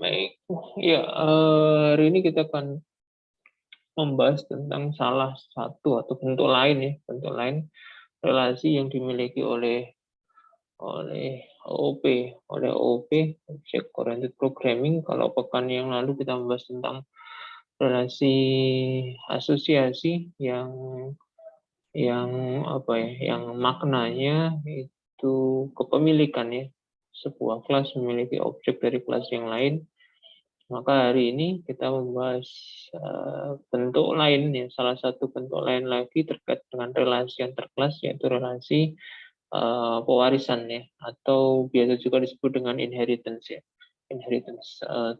Baik, ya hari ini kita akan membahas tentang salah satu atau bentuk lain ya, bentuk lain relasi yang dimiliki oleh OOP, Object Oriented Programming. Kalau pekan yang lalu kita membahas tentang relasi asosiasi yang apa ya, yang maknanya itu kepemilikan ya. Sebuah kelas memiliki objek dari kelas yang lain. Maka hari ini kita membahas bentuk lain ya, salah satu bentuk lain lagi terkait dengan relasi antarkelas, yaitu relasi pewarisan ya, atau biasa juga disebut dengan inheritance ya,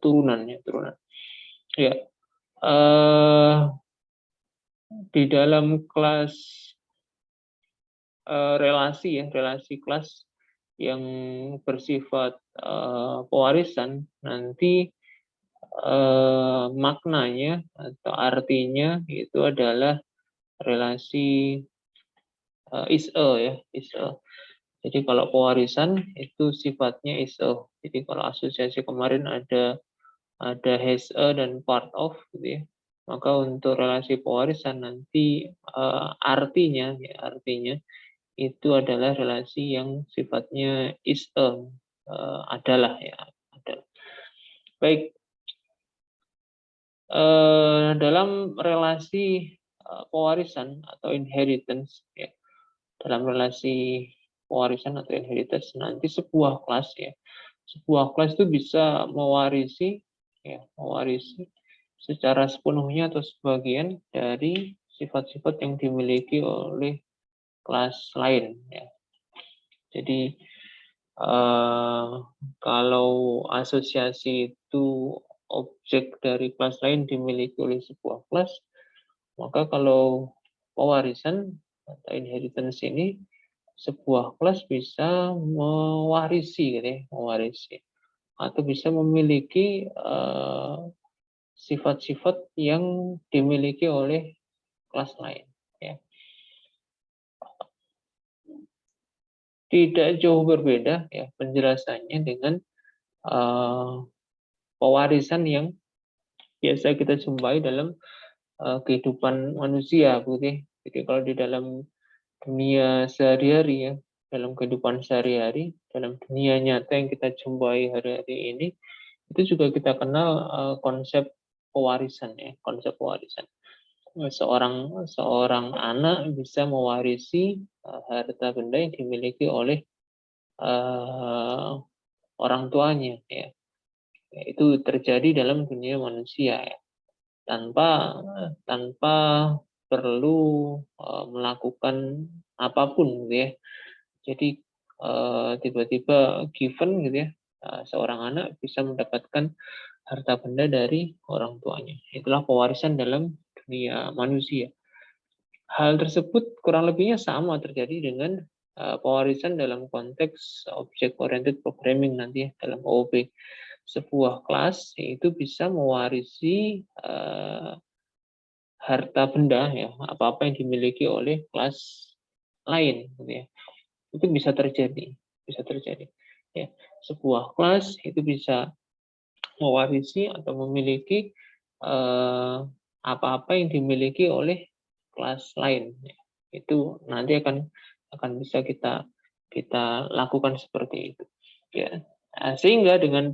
turunan ya, turunan. Ya, di dalam kelas relasi ya, relasi kelas yang bersifat pewarisan nanti maknanya atau artinya itu adalah relasi is-a ya, is-a. Jadi kalau pewarisan itu sifatnya is-a. Jadi kalau asosiasi kemarin ada has-a dan part of gitu ya. Maka untuk relasi pewarisan nanti artinya itu adalah relasi yang sifatnya is-a, adalah ya, adalah. Baik, dalam relasi pewarisan atau inheritance ya, dalam relasi pewarisan atau inheritance nanti sebuah kelas ya, sebuah kelas itu bisa mewarisi ya, mewarisi secara sepenuhnya atau sebagian dari sifat-sifat yang dimiliki oleh kelas lain ya. Jadi kalau asosiasi itu objek dari kelas lain dimiliki oleh sebuah kelas, maka kalau pewarisan atau inheritance ini sebuah kelas bisa mewarisi gitu ya, mewarisi atau bisa memiliki sifat-sifat yang dimiliki oleh kelas lain ya. Tidak jauh berbeda ya penjelasannya dengan pewarisan yang biasa kita jumpai dalam kehidupan manusia, begitu. Jadi kalau di dalam dunia sehari-hari ya, dalam kehidupan sehari-hari, dalam dunia nyata yang kita jumpai hari-hari ini, itu juga kita kenal konsep pewarisan ya, konsep pewarisan. Seorang anak bisa mewarisi harta benda yang dimiliki oleh orang tuanya ya. Itu terjadi dalam dunia manusia ya, tanpa tanpa perlu melakukan apapun gitu ya. Jadi tiba-tiba given gitu ya, seorang anak bisa mendapatkan harta benda dari orang tuanya. Itulah pewarisan dalam dunia manusia. Hal tersebut kurang lebihnya sama terjadi dengan pewarisan dalam konteks object oriented programming nanti ya, dalam OOP. Sebuah kelas itu bisa mewarisi harta benda ya, apa-apa yang dimiliki oleh kelas lain gitu ya. Itu bisa terjadi, ya. Sebuah kelas itu bisa mewarisi atau memiliki apa-apa yang dimiliki oleh kelas lain ya. Itu nanti akan bisa kita lakukan seperti itu ya. Sehingga dengan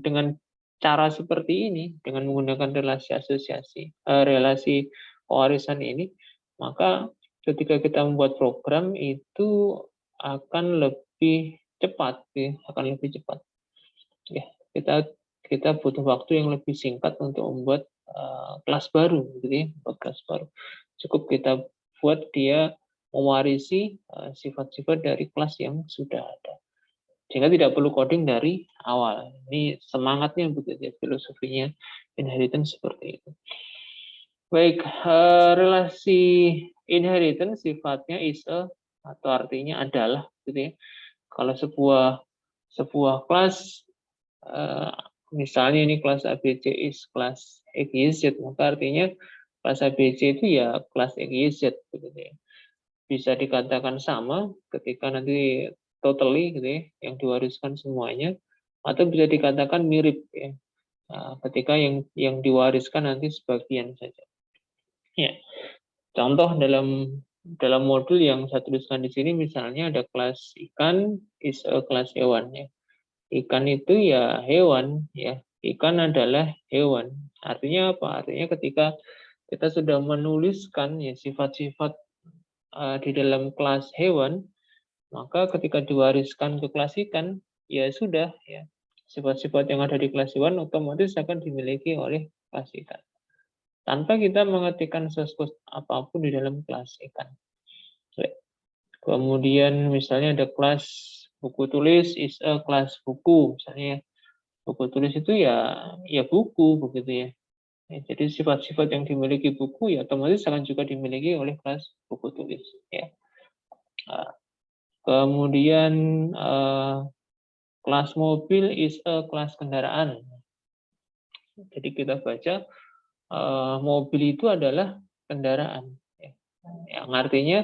cara seperti ini, dengan menggunakan relasi asosiasi, relasi pewarisan ini, maka ketika kita membuat program itu akan lebih cepat ya, akan lebih cepat ya. Kita butuh waktu yang lebih singkat untuk membuat kelas baru gitu ya, buat kelas baru. Cukup kita buat dia mewarisi sifat-sifat dari kelas yang sudah ada, sehingga tidak perlu coding dari awal. Ini semangatnya begitu ya, filosofinya inheritance seperti itu. Baik, relasi inheritance sifatnya is-a atau artinya adalah gitu ya. Kalau sebuah kelas misalnya ini kelas ABC is kelas XYZ, maka artinya kelas ABC itu ya kelas XYZ gitu ya. Bisa dikatakan sama ketika nanti totally gitu ya, yang diwariskan semuanya, atau bisa dikatakan mirip ya. ketika yang diwariskan nanti sebagian saja. Ya, contoh dalam modul yang saya tuliskan di sini misalnya ada kelas ikan is a kelas hewan ya. Ikan itu ya hewan ya. Ikan adalah hewan. Artinya apa? Artinya ketika kita sudah menuliskan ya sifat-sifat di dalam kelas hewan, maka ketika diwariskan ke kelas ikan, ya sudah ya. Sifat-sifat yang ada di kelas hewan otomatis akan dimiliki oleh kelas ikan. Tanpa kita mengetikkan sesuatu apapun di dalam kelas ikan. Kemudian misalnya ada kelas buku tulis is a kelas buku, misalnya buku tulis itu ya buku begitu ya. Jadi sifat-sifat yang dimiliki buku ya otomatis akan juga dimiliki oleh kelas buku tulis ya. Kemudian kelas mobil is a kelas kendaraan. Jadi kita baca mobil itu adalah kendaraan. Yang artinya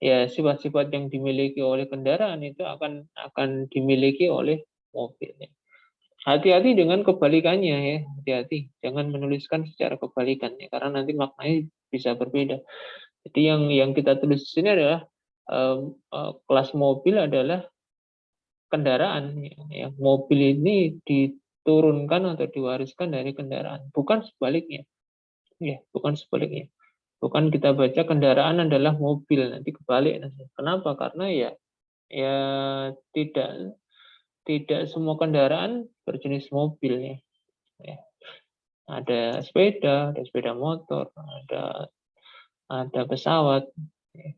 ya sifat-sifat yang dimiliki oleh kendaraan itu akan dimiliki oleh mobil. Hati-hati dengan kebalikannya ya, hati-hati jangan menuliskan secara kebalikan ya, karena nanti maknanya bisa berbeda. Jadi yang kita tulis di sini adalah kelas mobil adalah kendaraan. Yang mobil ini diturunkan atau diwariskan dari kendaraan, bukan sebaliknya. Ya, bukan sebaliknya. Bukan kita baca kendaraan adalah mobil, nanti kebalik. Kenapa? Karena ya tidak semua kendaraan berjenis mobil ya. Ada sepeda motor, ada pesawat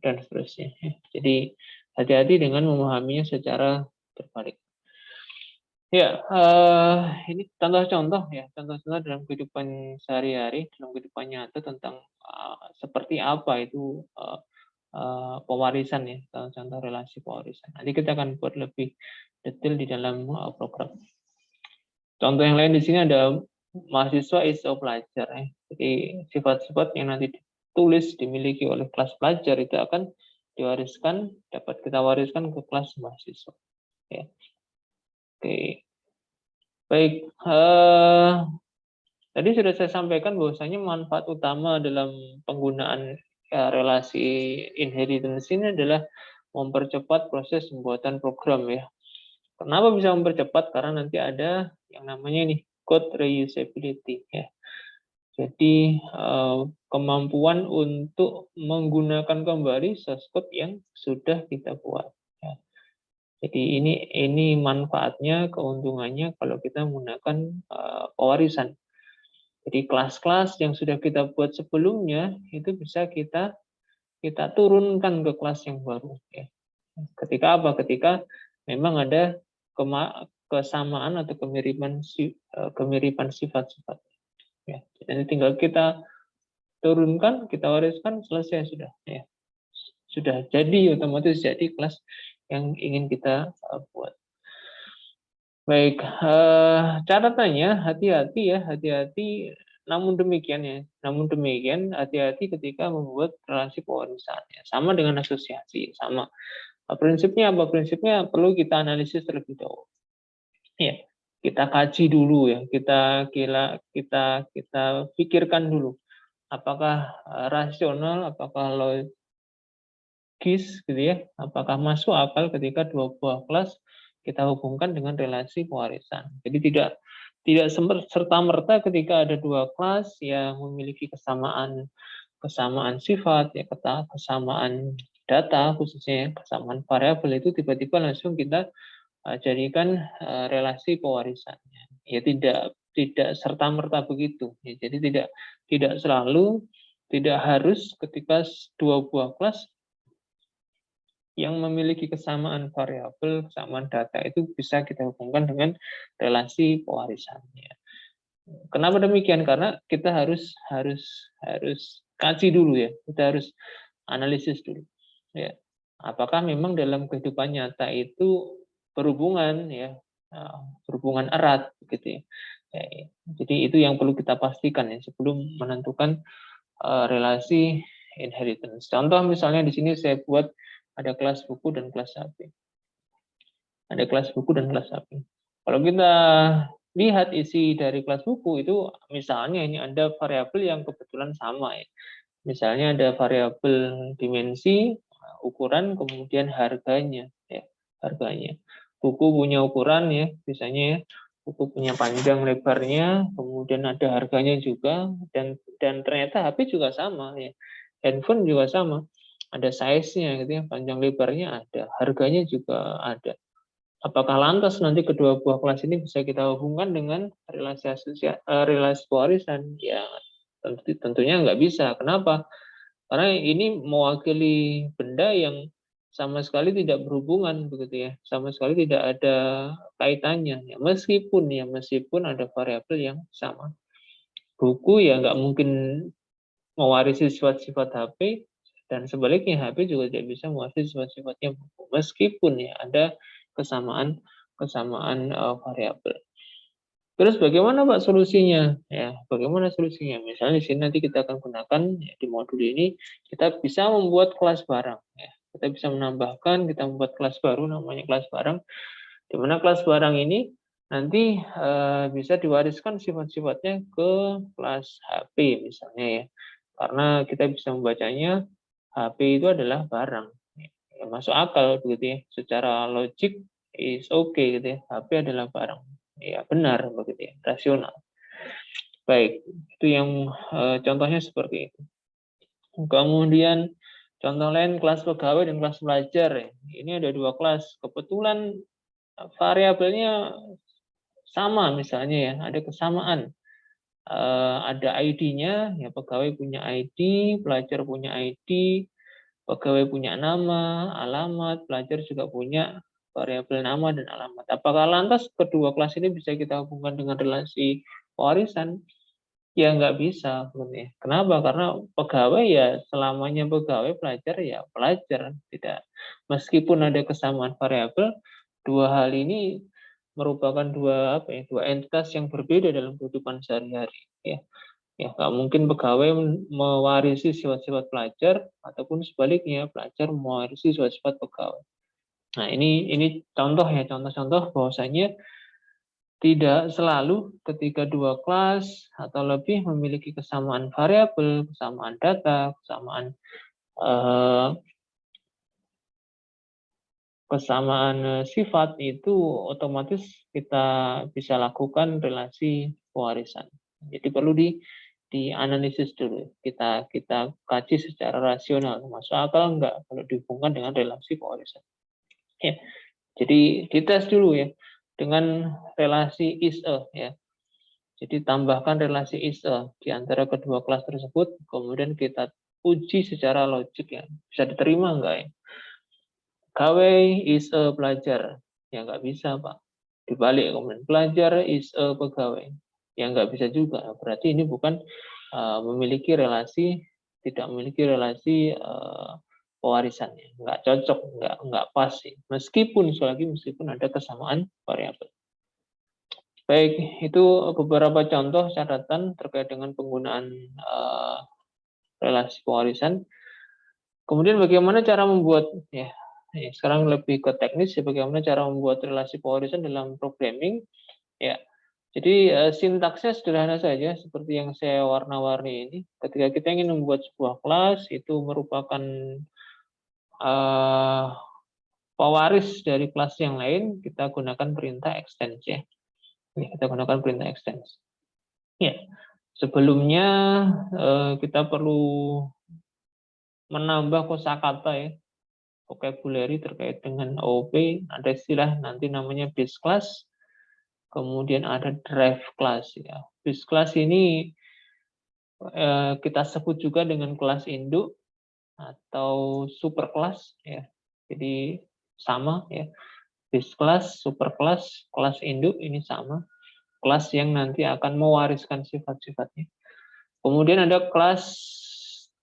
dan seterusnya. Jadi hati-hati dengan memahaminya secara terbalik. Ya, ini contoh-contoh ya, contoh-contoh dalam kehidupan sehari-hari, dalam kehidupan nyata tentang seperti apa itu pewarisan ya, contoh relasi pewarisan. Nanti kita akan buat lebih detail di dalam program. Contoh yang lain di sini ada mahasiswa is a pelajar. Ya. Jadi sifat-sifat yang nanti ditulis dimiliki oleh kelas pelajar itu akan diwariskan, dapat kita wariskan ke kelas mahasiswa. Ya. Oke. Baik, tadi sudah saya sampaikan bahwasanya manfaat utama dalam penggunaan relasi inheritance ini adalah mempercepat proses pembuatan program ya. Kenapa bisa mempercepat? Karena nanti ada yang namanya nih code reusability ya. Jadi kemampuan untuk menggunakan kembali source code yang sudah kita buat. Ya. Jadi ini manfaatnya, keuntungannya kalau kita menggunakan pewarisan. Jadi kelas-kelas yang sudah kita buat sebelumnya itu bisa kita turunkan ke kelas yang baru. Ya. Ketika apa? Ketika memang ada kesamaan atau kemiripan sifat-sifat. Ya. Jadi tinggal kita turunkan, kita wariskan, selesai sudah. Ya. Sudah jadi, otomatis jadi kelas yang ingin kita buat. Baik, catatannya hati-hati ya, hati-hati. Namun demikian hati-hati ketika membuat relasi pewarisan. Ya. Sama dengan asosiasi, sama. Prinsipnya apa? Prinsipnya perlu kita analisis terlebih dahulu. Ya, kita kaji dulu ya, kita pikirkan dulu. Apakah rasional, apakah logis gitu ya, apakah masuk akal ketika dua buah kelas kita hubungkan dengan relasi pewarisan. Jadi tidak serta-merta ketika ada dua kelas yang memiliki kesamaan sifat, ya kesamaan data, khususnya kesamaan variabel itu tiba-tiba langsung kita jadikan relasi pewarisannya. Ya tidak serta-merta begitu. Ya, jadi tidak selalu, tidak harus ketika dua buah kelas yang memiliki kesamaan variabel, kesamaan data itu bisa kita hubungkan dengan relasi pewarisannya. Kenapa demikian? Karena kita harus kaji dulu ya, kita harus analisis dulu. Ya, apakah memang dalam kehidupan nyata itu berhubungan erat gitu ya. Jadi itu yang perlu kita pastikan ya sebelum menentukan relasi inheritance. Contoh misalnya di sini saya buat ada kelas buku dan kelas sapi. Ada kelas buku dan kelas sapi. Kalau kita lihat isi dari kelas buku itu, misalnya ini ada variabel yang kebetulan sama ya. Misalnya ada variabel dimensi, ukuran, kemudian harganya ya, harganya. Buku punya ukuran ya, misalnya ya, buku punya panjang lebarnya, kemudian ada harganya juga, dan ternyata HP juga sama ya. Handphone juga sama. Ada size-nya gitu ya, panjang lebarnya ada, harganya juga ada. Apakah lantas nanti kedua buah kelas ini bisa kita hubungkan dengan relasi relasi warisan? Ya, tentunya nggak bisa. Kenapa? Karena ini mewakili benda yang sama sekali tidak berhubungan begitu ya, sama sekali tidak ada kaitannya. Ya, meskipun ada variabel yang sama. Buku ya nggak mungkin mewarisi sifat-sifat HP, dan sebaliknya HP juga tidak bisa mewarisi sifat-sifatnya buku. Meskipun ya ada kesamaan variabel. Terus bagaimana Pak solusinya? Ya, bagaimana solusinya? Misalnya di sini nanti kita akan gunakan ya, di modul ini kita bisa membuat kelas barang. Ya. Kita bisa menambahkan, kita membuat kelas baru namanya kelas barang. Di mana kelas barang ini nanti bisa diwariskan sifat-sifatnya ke kelas HP misalnya ya. Karena kita bisa membacanya HP itu adalah barang. Ya, masuk akal begitu ya. Secara logik is okay gitu ya. HP adalah barang. Ya benar begitu ya, rasional. Baik, itu yang contohnya seperti itu. Kemudian contoh lain kelas pegawai dan kelas pelajar ya. Ini ada dua kelas. Kebetulan variabelnya sama misalnya ya, ada kesamaan. Ada ID-nya, ya pegawai punya ID, pelajar punya ID, pegawai punya nama, alamat, pelajar juga punya variabel nama dan alamat. Apakah lantas kedua kelas ini bisa kita hubungkan dengan relasi warisan? Ya nggak bisa sebenarnya. Kenapa? Karena pegawai ya selamanya pegawai, pelajar ya pelajar. Tidak. Meskipun ada kesamaan variabel, dua hal ini merupakan dua entitas yang berbeda dalam kehidupan sehari-hari. Ya, ya nggak mungkin pegawai mewarisi sifat-sifat pelajar ataupun sebaliknya pelajar mewarisi sifat-sifat pegawai. Nah ini contoh ya, contoh-contoh bahwasanya tidak selalu ketika dua kelas atau lebih memiliki kesamaan variabel, kesamaan data, eh, kesamaan sifat itu otomatis kita bisa lakukan relasi pewarisan. Jadi perlu dianalisis dulu. Kita kaji secara rasional, masuk akal enggak kalau dihubungkan dengan relasi pewarisan. Ya. Jadi dites dulu ya dengan relasi is-a ya. Jadi tambahkan relasi is-a di antara kedua kelas tersebut, kemudian kita uji secara logik ya. Bisa diterima enggak ya? Pegawai is a pelajar. Ya nggak bisa Pak. Dibalik kemudian pelajar is a pegawai. Ya nggak bisa juga. Berarti ini bukan memiliki relasi, tidak memiliki relasi pewarisannya. Nggak cocok, nggak pas sih. Meskipun ada kesamaan variabel. Baik, itu beberapa contoh catatan terkait dengan penggunaan relasi pewarisan. Kemudian bagaimana cara membuat ya, sekarang lebih ke teknis ya, bagaimana cara membuat relasi pewarisan dalam programming ya. Jadi sintaksnya sederhana saja seperti yang saya warna-warni ini. Ketika kita ingin membuat sebuah kelas itu merupakan pewaris dari kelas yang lain, kita gunakan perintah extend ya. Kita gunakan perintah extend. Ya, sebelumnya kita perlu menambah kosakata ya, vocabulary terkait dengan OOP. Ada istilah nanti namanya base class, kemudian ada drive class ya. Base class ini kita sebut juga dengan kelas induk atau super class ya. Jadi sama ya. Base class, super class, kelas induk ini sama. Kelas yang nanti akan mewariskan sifat-sifatnya. Kemudian ada kelas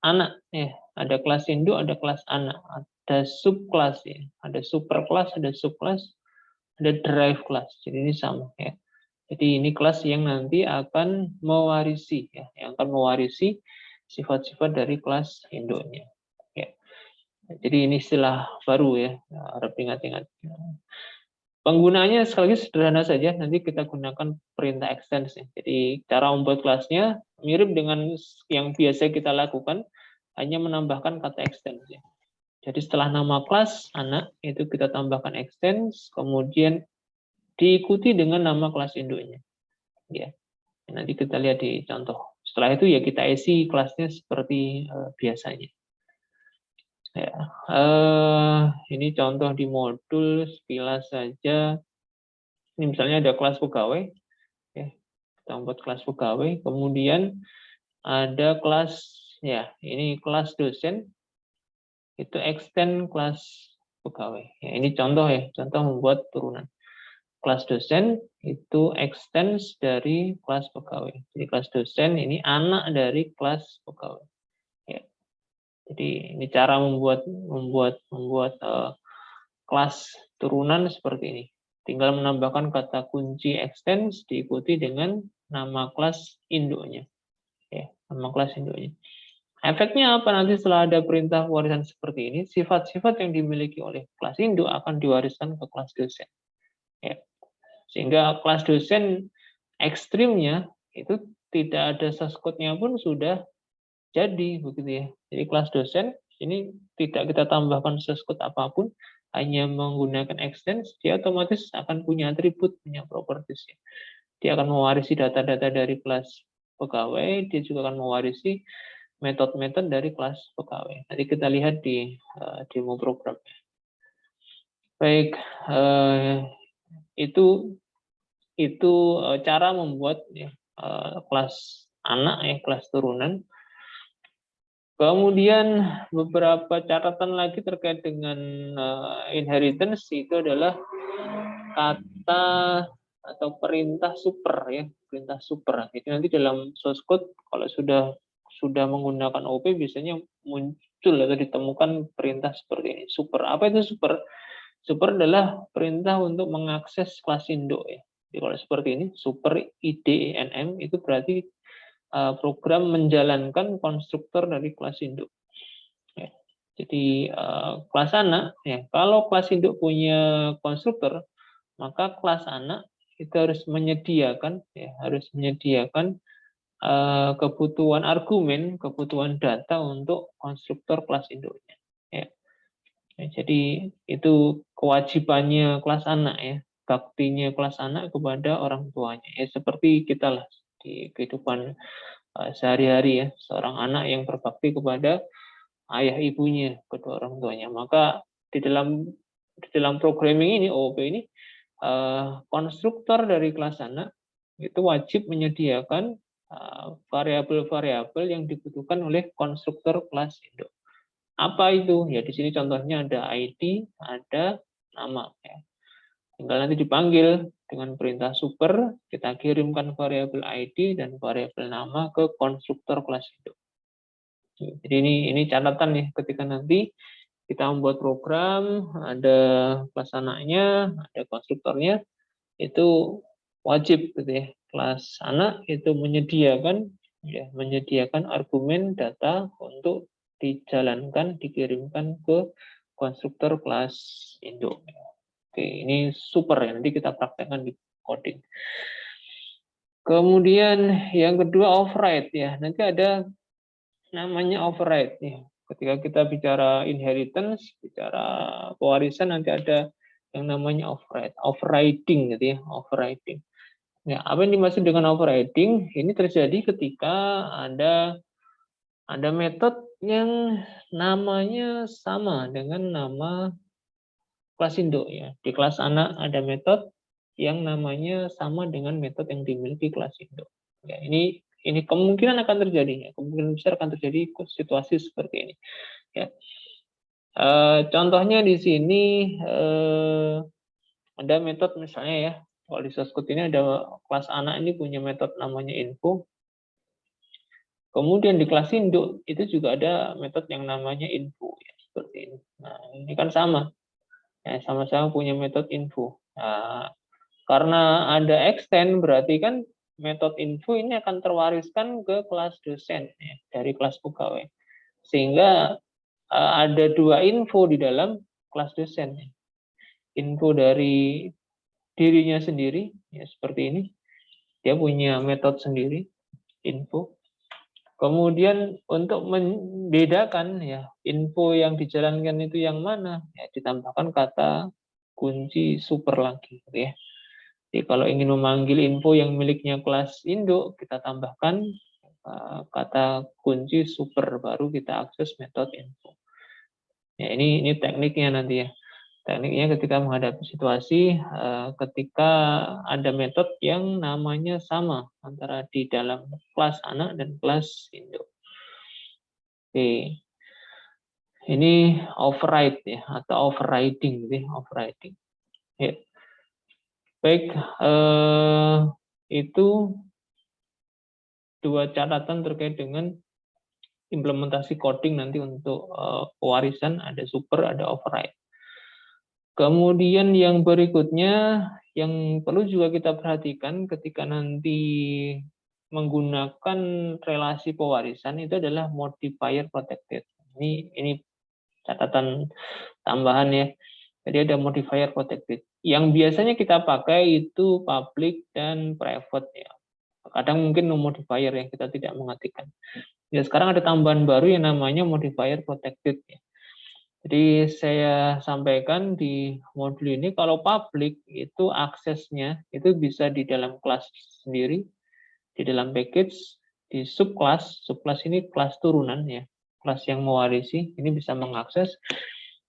anak ya, ada kelas induk, ada kelas anak, ada subkelas ya, ada super kelas, ada subkelas, ada drive kelas. Jadi ini sama ya. Jadi ini kelas yang nanti akan mewarisi ya, yang akan mewarisi sifat-sifat dari kelas induknya. Ya. Jadi ini istilah baru ya, harap ingat-ingat. Penggunaannya sekali lagi sederhana saja, nanti kita gunakan perintah extends. Jadi cara membuat kelasnya mirip dengan yang biasa kita lakukan, hanya menambahkan kata extends. Jadi setelah nama kelas anak, itu kita tambahkan extends, kemudian diikuti dengan nama kelas induknya. Ya, nanti kita lihat di contoh. Setelah itu ya kita isi kelasnya seperti biasanya. Ya, ini contoh di modul sekilas saja. Ini misalnya ada kelas pegawai, ya, kita buat kelas pegawai. Kemudian ada kelas, ya, ini kelas dosen, itu extend kelas pegawai. Ya, ini contoh ya, contoh membuat turunan. Kelas dosen itu extends dari kelas pegawai. Jadi kelas dosen ini anak dari kelas pegawai. Ya. Jadi ini cara membuat kelas turunan seperti ini. Tinggal menambahkan kata kunci extends diikuti dengan nama kelas induknya. Ya, nama kelas induknya. Efeknya apa nanti setelah ada perintah warisan seperti ini? Sifat-sifat yang dimiliki oleh kelas induk akan diwariskan ke kelas dosen. Ya. Sehingga kelas dosen ekstrimnya itu tidak ada source code-nya pun sudah jadi begitu ya. Jadi kelas dosen ini tidak kita tambahkan source code apapun, hanya menggunakan extends, dia otomatis akan punya atribut, punya properties. Dia akan mewarisi data-data dari kelas pegawai, dia juga akan mewarisi metode-metode dari kelas pegawai. Nanti kita lihat di demo program. Baik, itu cara membuat ya, kelas anak ya, kelas turunan. Kemudian beberapa catatan lagi terkait dengan inheritance itu adalah kata atau perintah super ya, perintah super. Jadi nanti dalam source code kalau sudah menggunakan OP biasanya muncul atau ditemukan perintah seperti ini. Super. Apa itu super? Super adalah perintah untuk mengakses kelas induk ya. Jadi kalau seperti ini, super IDENM itu berarti program menjalankan konstruktor dari kelas induk. Ya. Jadi kelas anak, ya, kalau kelas induk punya konstruktor, maka kelas anak itu harus menyediakan, kebutuhan argumen, kebutuhan data untuk konstruktor kelas induknya. Ya. Ya, jadi itu kewajibannya kelas anak ya, baktinya kelas anak kepada orang tuanya. Ya seperti kita lah di kehidupan sehari-hari ya, seorang anak yang berbakti kepada ayah ibunya, kedua orang tuanya. Maka di dalam programming ini, OOP ini, konstruktor dari kelas anak itu wajib menyediakan variabel-variabel yang dibutuhkan oleh konstruktor kelas induk. Apa itu? Ya di sini contohnya ada ID, ada nama. Ya. Tinggal nanti dipanggil dengan perintah super, kita kirimkan variabel ID dan variabel nama ke konstruktor kelas induk. Jadi ini catatan ya, ketika nanti kita membuat program, ada kelas anaknya, ada konstruktornya, itu wajib gitu ya. Kelas anak itu menyediakan argumen data untuk dijalankan, dikirimkan ke konstruktor kelas induk. Oke, ini super ya, nanti kita praktekkan di coding. Kemudian yang kedua override ya, nanti ada namanya override ya. Ketika kita bicara inheritance, bicara pewarisan, nanti ada yang namanya override, overriding gitu ya, overriding. Ya, apa yang dimaksud dengan overriding? Ini terjadi ketika ada metode yang namanya sama dengan nama kelas induk ya. Di kelas anak ada metode yang namanya sama dengan metode yang dimiliki kelas induk. Ya, ini kemungkinan akan terjadi ya. Kemungkinan besar akan terjadi situasi seperti ini. Ya. Contohnya di sini ada metode misalnya ya. Kalau di source code ini ada kelas anak ini punya metode namanya info. Kemudian di kelas induk itu juga ada metode yang namanya info ya, seperti ini. Nah, ini kan sama. Ya, sama-sama punya metode info. Nah, karena ada extend berarti kan metode info ini akan terwariskan ke kelas dosen ya, dari kelas pegawai. Sehingga ada dua info di dalam kelas dosen. Info dari dirinya sendiri, ya seperti ini. Dia punya metode sendiri, info. Kemudian untuk membedakan ya info yang dijalankan itu yang mana, ya ditambahkan kata kunci super lagi, gitu ya. Jadi kalau ingin memanggil info yang miliknya kelas induk, kita tambahkan kata kunci super, baru kita akses metode info. Ya ini tekniknya nanti ya. Tekniknya ketika menghadapi situasi ketika ada metode yang namanya sama antara di dalam kelas anak dan kelas induk. Oke. Ini override ya atau overriding gitu ya, overriding. Ya. Baik, itu dua catatan terkait dengan implementasi coding nanti untuk pewarisan, ada super, ada override. Kemudian yang berikutnya yang perlu juga kita perhatikan ketika nanti menggunakan relasi pewarisan itu adalah modifier protected. Ini catatan tambahan ya. Jadi ada modifier protected. Yang biasanya kita pakai itu public dan private ya. Kadang mungkin no modifier yang kita tidak mengetikkan. Ya sekarang ada tambahan baru yang namanya modifier protected ya. Jadi saya sampaikan di modul ini kalau public itu aksesnya itu bisa di dalam kelas sendiri, di dalam package, di subclass. Subclass ini kelas turunan ya, kelas yang mewarisi ini bisa mengakses.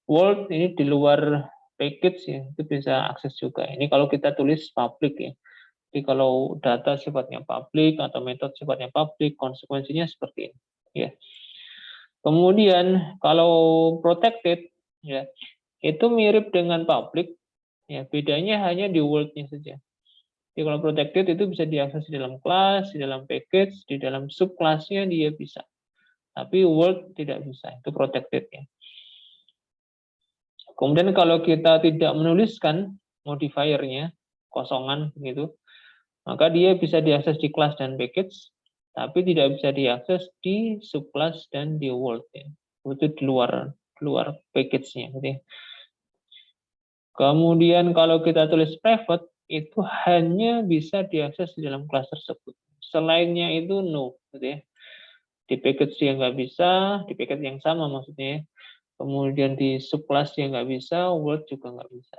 World ini di luar package ya, itu bisa akses juga. Ini kalau kita tulis public ya. Jadi kalau data sifatnya public atau metode sifatnya public, konsekuensinya seperti ini ya. Kemudian kalau protected ya itu mirip dengan public ya, bedanya hanya di world-nya saja. Jadi kalau protected itu bisa diakses di dalam kelas, di dalam package, di dalam subclass-nya dia bisa. Tapi world tidak bisa, itu protected ya. Kemudian kalau kita tidak menuliskan modifier-nya, kosongan begitu, maka dia bisa diakses di kelas dan package, tapi tidak bisa diakses di subclass dan di world ya. Itu di luar package-nya gitu ya. Kemudian kalau kita tulis private itu hanya bisa diakses di dalam kelas tersebut. Selainnya itu no gitu ya. Di package dia nggak bisa, di package yang sama maksudnya ya. Kemudian di subclass dia nggak bisa, world juga nggak bisa.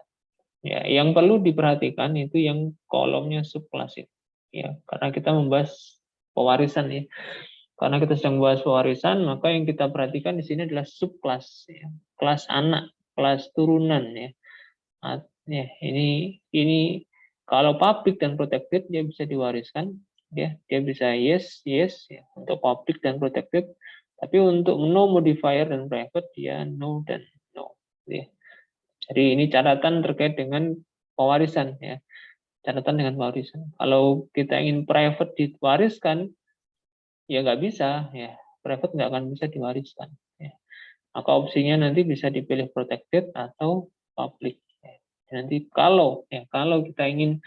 Ya, yang perlu diperhatikan itu yang kolomnya subclass itu. Ya, karena kita membahas pewarisan ya. Karena kita sedang membahas pewarisan, maka yang kita perhatikan di sini adalah subclass ya. Kelas anak, kelas turunan ya. Ya, ini kalau public dan protected dia bisa diwariskan ya. Dia bisa yes ya untuk public dan protected. Tapi untuk no modifier dan private dia no dan no ya. Jadi ini catatan terkait dengan pewarisan ya. Catatan dengan pewarisan. Kalau kita ingin private diwariskan, ya nggak bisa ya. Private nggak akan bisa diwariskan. Ya. Maka opsinya nanti bisa dipilih protected atau public. Ya. Nanti kalau kita ingin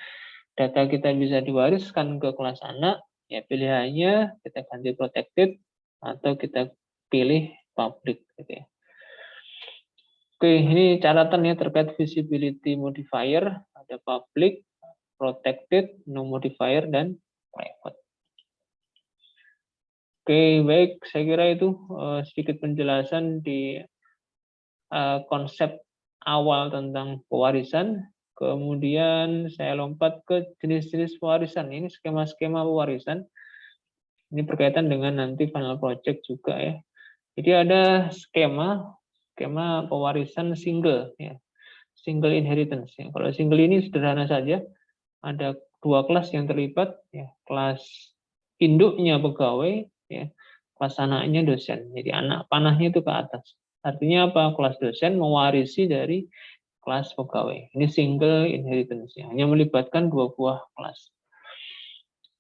data kita bisa diwariskan ke kelas anak, ya pilihannya kita ganti protected atau kita pilih public. Gitu ya. Oke, ini catatannya terkait visibility modifier, ada public, protected, no modifier, dan private. Oke, baik, saya kira itu sedikit penjelasan di konsep awal tentang pewarisan. Kemudian saya lompat ke jenis-jenis pewarisan. Ini skema-skema pewarisan. Ini berkaitan dengan nanti final project juga ya. Jadi ada skema pewarisan single ya. Single inheritance ya. Kalau single ini sederhana saja, ada dua kelas yang terlibat ya, kelas induknya pegawai ya, kelas anaknya dosen. Jadi anak panahnya itu ke atas. Artinya apa? Kelas dosen mewarisi dari kelas pegawai. Ini single inheritance ya, hanya melibatkan dua buah kelas.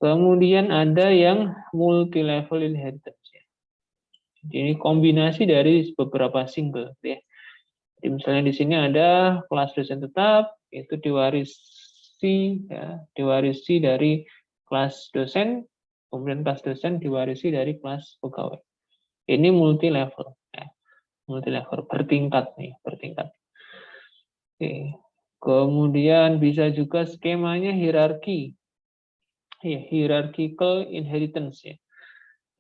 Kemudian ada yang multi level inheritance ya. Jadi ini kombinasi dari beberapa single ya. Jadi misalnya di sini ada kelas dosen tetap itu diwarisi dari kelas dosen, kemudian kelas dosen diwarisi dari kelas pegawai. Ini multi level, ya. Multi level bertingkat nih, bertingkat. Oke. Kemudian bisa juga skemanya hierarki, ya, hierarchical inheritance ya.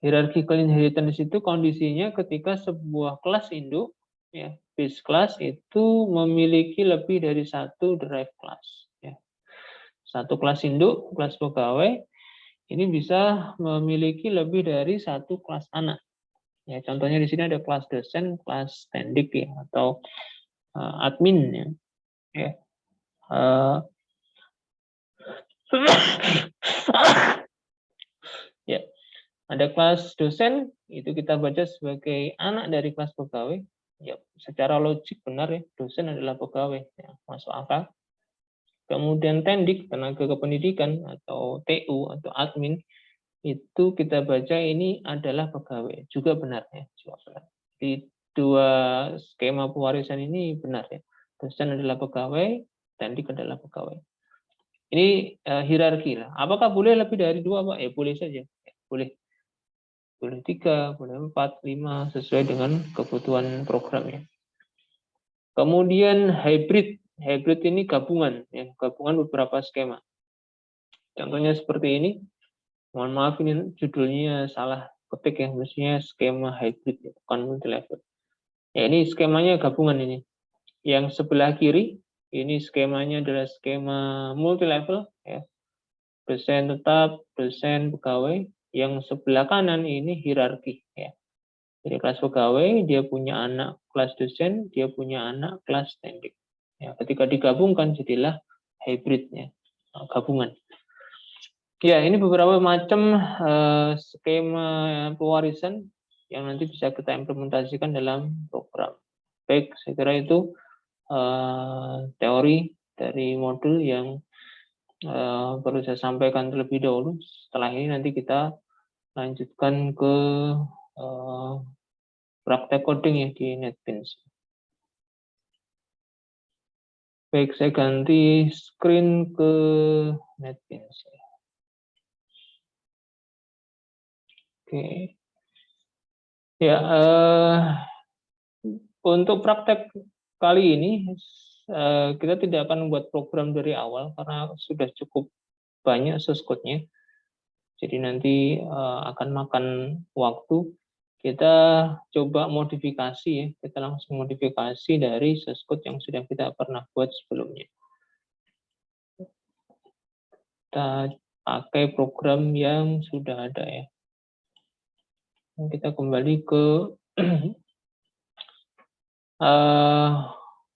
Hierarchical inheritance itu kondisinya ketika sebuah kelas induk, ya, base class itu memiliki lebih dari satu derived class. Ya. Satu kelas induk, kelas pegawai, ini bisa memiliki lebih dari satu kelas anak. Ya, contohnya di sini ada kelas dosen, kelas tendik ya, atau admin ya. Ya. Ya, ada kelas dosen, itu kita baca sebagai anak dari kelas pegawai. Ya, secara logik benar ya, dosen adalah pegawai, ya, masuk akal. Kemudian tendik, tenaga kependidikan, atau TU, atau admin, itu kita baca ini adalah pegawai. Juga benar ya, juga benar. Di dua skema pewarisan ini benar ya. Dosen adalah pegawai, tendik adalah pegawai. Ini hierarki lah. Apakah boleh lebih dari dua, Pak? Ya boleh saja. Ya, boleh. Boleh 3, boleh 4, 5, sesuai dengan kebutuhan programnya. Kemudian hybrid. Hybrid ini gabungan, ya, gabungan beberapa skema. Contohnya seperti ini. Mohon maaf ini judulnya salah ketik ya, mestinya skema hybrid, bukan multi level. Ya, ini skemanya gabungan ini. Yang sebelah kiri ini skemanya adalah skema multi level ya. Dosen tetap, dosen pegawai. Yang sebelah kanan ini hierarki ya. Jadi kelas pegawai dia punya anak kelas dosen, dia punya anak kelas tendik. Ya, ketika digabungkan jadilah hybridnya, gabungan. Ya, ini beberapa macam skema pewarisan yang nanti bisa kita implementasikan dalam program. Baik, saya kira itu teori dari modul yang perlu saya sampaikan terlebih dahulu. Setelah ini nanti kita lanjutkan ke praktek coding ya di NetBeans. Baik, saya ganti screen ke NetBeans. Oke. Ya, untuk praktek kali ini kita tidak akan membuat program dari awal karena sudah cukup banyak source code-nya. Jadi nanti akan makan waktu. Kita coba modifikasi ya, kita langsung modifikasi dari source code yang sudah kita pernah buat sebelumnya. Kita pakai program yang sudah ada ya. Kita kembali ke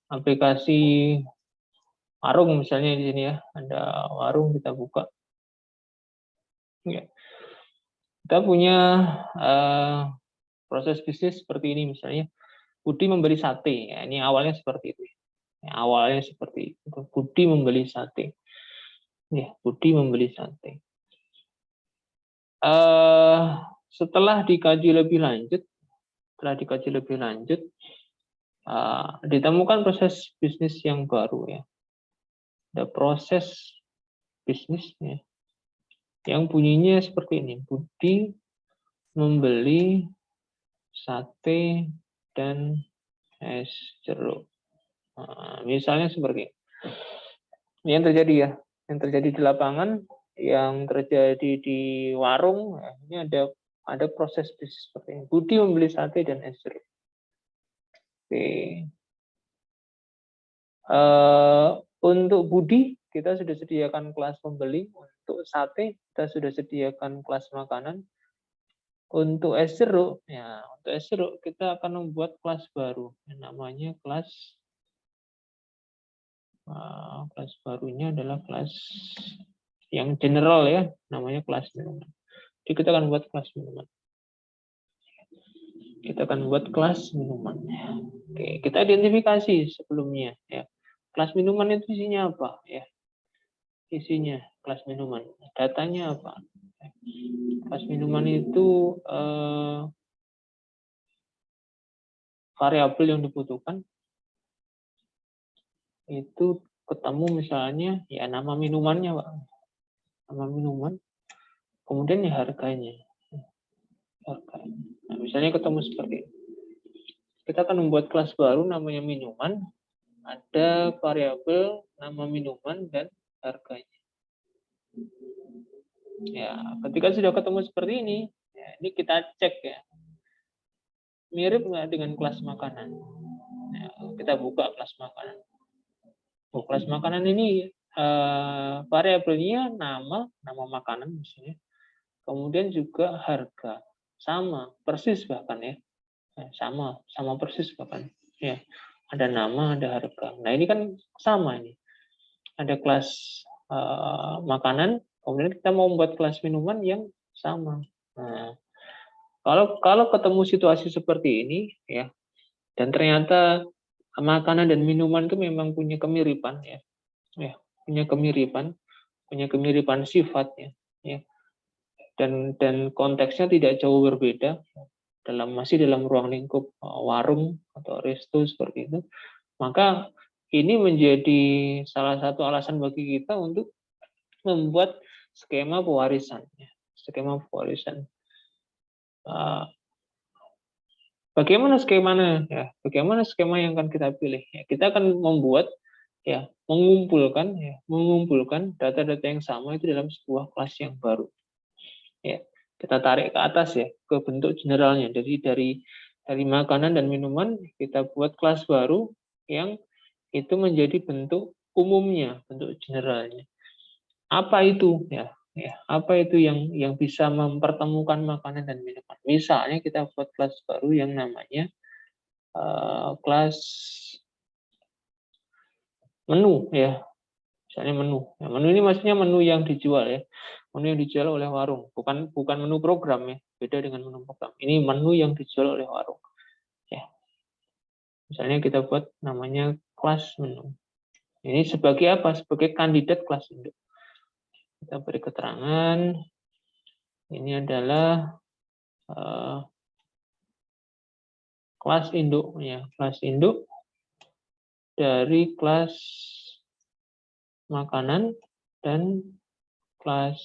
aplikasi warung misalnya di sini ya, ada warung kita buka. Ya. Kita punya proses bisnis seperti ini misalnya, Budi membeli sate. Ya, ini awalnya seperti itu. Ya, awalnya seperti itu. Budi membeli sate. Ya, Budi membeli sate. Setelah dikaji lebih lanjut, ditemukan proses bisnis yang baru ya. Ada proses bisnisnya yang bunyinya seperti ini. Budi membeli sate dan es jeruk. Nah, misalnya seperti ini. Ini yang terjadi ya, yang terjadi di lapangan, yang terjadi di warung. Ya, ini ada proses bisnis seperti ini. Budi membeli sate dan es jeruk. Oke. Untuk Budi kita sudah sediakan kelas pembeli. Untuk sate kita sudah sediakan kelas makanan. Untuk es jeruk, ya untuk es jeruk kita akan membuat kelas baru, yang namanya kelas barunya adalah kelas yang general ya, namanya kelas minuman. Jadi kita akan buat kelas minuman. Kita akan buat kelas minuman. Oke, kita identifikasi sebelumnya ya. Kelas minuman itu isinya apa ya? Isinya kelas minuman. Datanya apa? Kelas minuman itu variabel yang dibutuhkan itu ketemu misalnya ya nama minumannya, Pak. Nama minuman. Kemudian ya harganya. Nah, misalnya ketemu seperti ini. Kita akan membuat kelas baru namanya minuman. ada variabel nama minuman dan harganya. Ya, ketika sudah ketemu seperti ini, ya, ini kita cek ya, mirip nggak dengan kelas makanan. Ya, kita buka kelas makanan. Oh, kelas makanan ini variabelnya nama makanan misalnya, kemudian juga harga, sama persis bahkan ya, sama persis bahkan ya, ada nama ada harga. Nah ini kan sama ini, ada kelas makanan, kemudian kita mau membuat kelas minuman yang sama. Nah, kalau ketemu situasi seperti ini ya, dan ternyata makanan dan minuman itu memang punya kemiripan ya, punya kemiripan sifatnya ya, dan konteksnya tidak jauh berbeda, masih dalam ruang lingkup warung atau resto seperti itu, maka ini menjadi salah satu alasan bagi kita untuk membuat skema pewarisan ya. Skema pewarisan. Bagaimana skemanya ya? Bagaimana skema yang akan kita pilih ya? Kita akan membuat ya, mengumpulkan data-data yang sama itu dalam sebuah kelas yang baru. Ya, kita tarik ke atas ya, ke bentuk generalnya. Jadi dari makanan dan minuman kita buat kelas baru yang itu menjadi bentuk umumnya, bentuk generalnya. Apa itu ya? Apa itu yang bisa mempertemukan makanan dan minuman? Misalnya kita buat kelas baru yang namanya kelas menu ya. Misalnya menu. Nah, menu ini maksudnya menu yang dijual ya. Menu yang dijual oleh warung, bukan menu program ya. Beda dengan menu program. Ini menu yang dijual oleh warung. Ya. Misalnya kita buat namanya kelas menu. Ini sebagai apa? Sebagai kandidat kelas induk. Kita beri keterangan. Ini adalah kelas induk ya, kelas induk dari kelas makanan dan kelas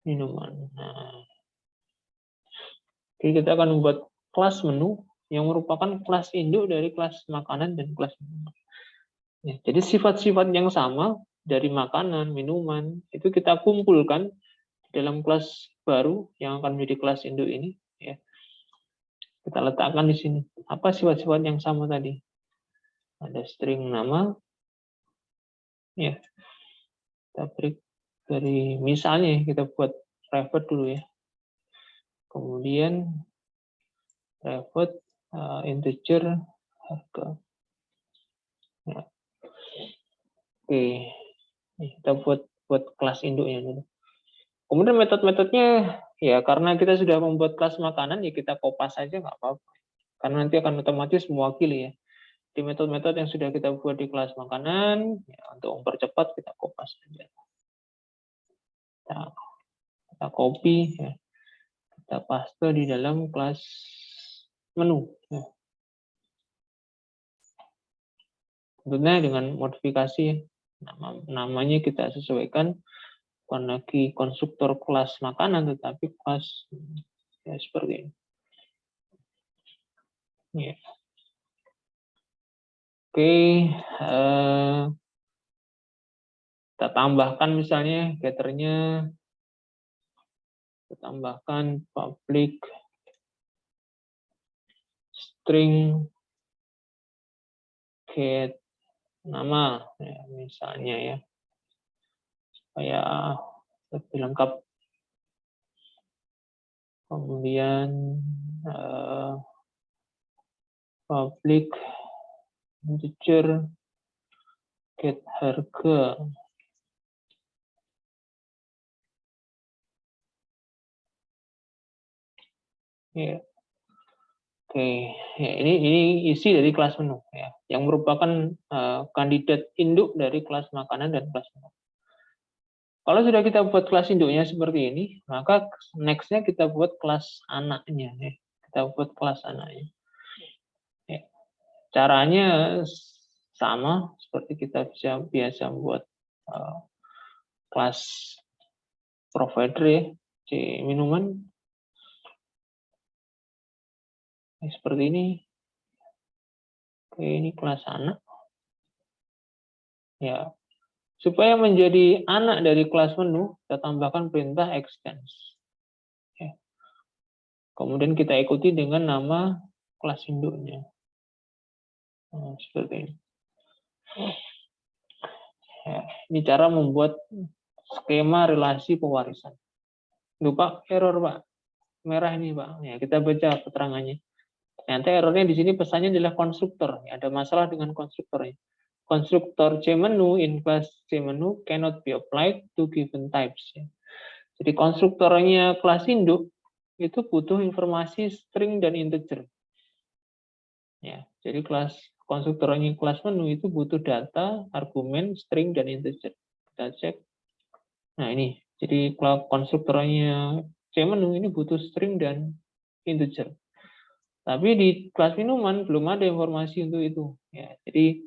minuman. Nah, jadi kita akan membuat kelas menu yang merupakan kelas induk dari kelas makanan dan kelas minuman. Ya, jadi sifat-sifat yang sama dari makanan, minuman, itu kita kumpulkan dalam kelas baru yang akan menjadi kelas induk ini. Ya. Kita letakkan di sini. Apa sifat-sifat yang sama tadi? Ada string nama. Ya. Kita beri dari misalnya kita buat private dulu ya. Kemudian private integer harga. Ya. Oke. Kita buat kelas induknya dulu. Kemudian metode-metodenya ya karena kita sudah membuat kelas makanan ya kita kopas saja nggak apa-apa. Karena nanti akan otomatis mewakili ya. Di metode-metode yang sudah kita buat di kelas makanan ya, untuk mempercepat kita kopas saja. Kita copy ya. Kita paste di dalam kelas menu. Ya. Tentunya dengan modifikasi namanya kita sesuaikan, bukan lagi konstruktor kelas makanan tetapi kelas ya, seperti ini. Ya. Oke, kita tambahkan misalnya getternya, kita tambahkan public string get nama ya, misalnya ya, supaya lebih lengkap. Kemudian public integer get harga. Ya. Oke, ya, ini isi dari kelas menu ya, yang merupakan kandidat induk dari kelas makanan dan kelas menu. Kalau sudah kita buat kelas induknya seperti ini, maka next-nya kita buat kelas anaknya. Ya. Kita buat kelas anaknya. Ya. Caranya sama seperti kita biasa buat kelas provider ya, di minuman. Seperti ini. Oke, ini kelas anak. Ya, supaya menjadi anak dari kelas menu, kita tambahkan perintah extends. Ya. Kemudian kita ikuti dengan nama kelas induknya. Nah, seperti ini. Ya, ini cara membuat skema relasi pewarisan. Lupa error, Pak. Merah ini, Pak. Ya, kita baca keterangannya. Ternyata errornya di sini pesannya adalah konstruktor. Ya, ada masalah dengan konstruktornya. Konstruktor JMenu in class JMenu cannot be applied to given types. Ya. Jadi konstruktornya kelas induk itu butuh informasi string dan integer. Ya, jadi konstruktornya kelas menu itu butuh data, argumen, string, dan integer. Kita cek. Nah ini, jadi konstruktornya JMenu ini butuh string dan integer. Tapi di kelas minuman belum ada informasi untuk itu. Ya, jadi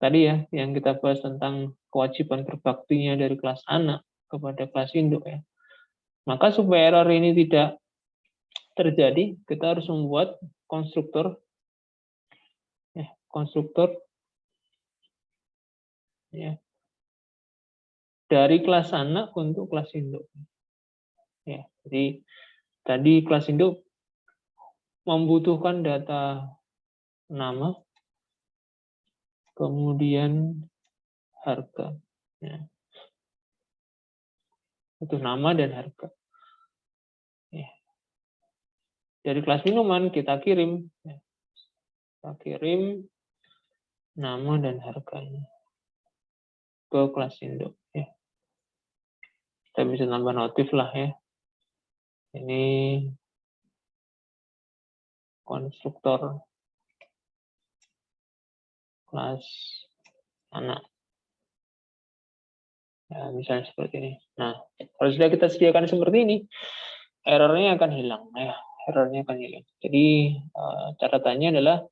tadi ya yang kita bahas tentang kewajiban berbaktinya dari kelas anak kepada kelas induk ya. Maka supaya error ini tidak terjadi, kita harus membuat konstruktor ya dari kelas anak untuk kelas induk. Ya, jadi tadi kelas induk membutuhkan data nama, kemudian harga. Ya. Butuh nama dan harga. Ya. Dari kelas minuman kita kirim, ya. Kita kirim nama dan harganya ke kelas induk. Ya. Kita bisa tambah notif lah ya. Ini konstruktor kelas anak. Ya, misalnya seperti ini. Nah, kalau sudah kita sediakan seperti ini, errornya akan hilang. Ya, errornya akan hilang. Jadi catatannya adalah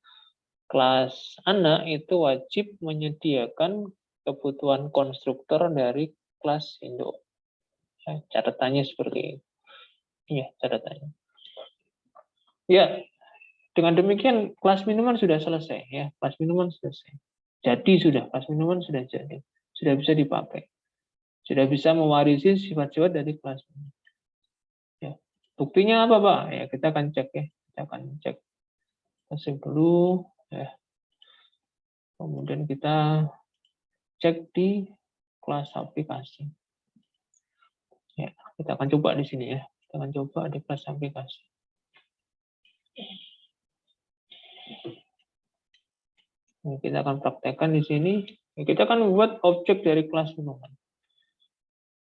kelas anak itu wajib menyediakan kebutuhan konstruktor dari kelas induk. Ya, catatannya seperti ini. Iya, catatannya. Ya, dengan demikian kelas minuman sudah selesai. Ya, kelas minuman selesai. Jadi sudah, kelas minuman sudah jadi. Sudah bisa dipakai. Sudah bisa mewarisi sifat-sifat dari kelas minuman. Ya. Buktinya apa, Pak? Ya, kita akan cek ya. Kita akan cek. Save dulu. Ya. Kemudian kita cek di kelas aplikasi. Ya, kita akan coba di sini ya. Kita akan coba di kelas aplikasi. Nah, kita akan praktekkan di sini. Kita akan membuat objek dari kelas minuman.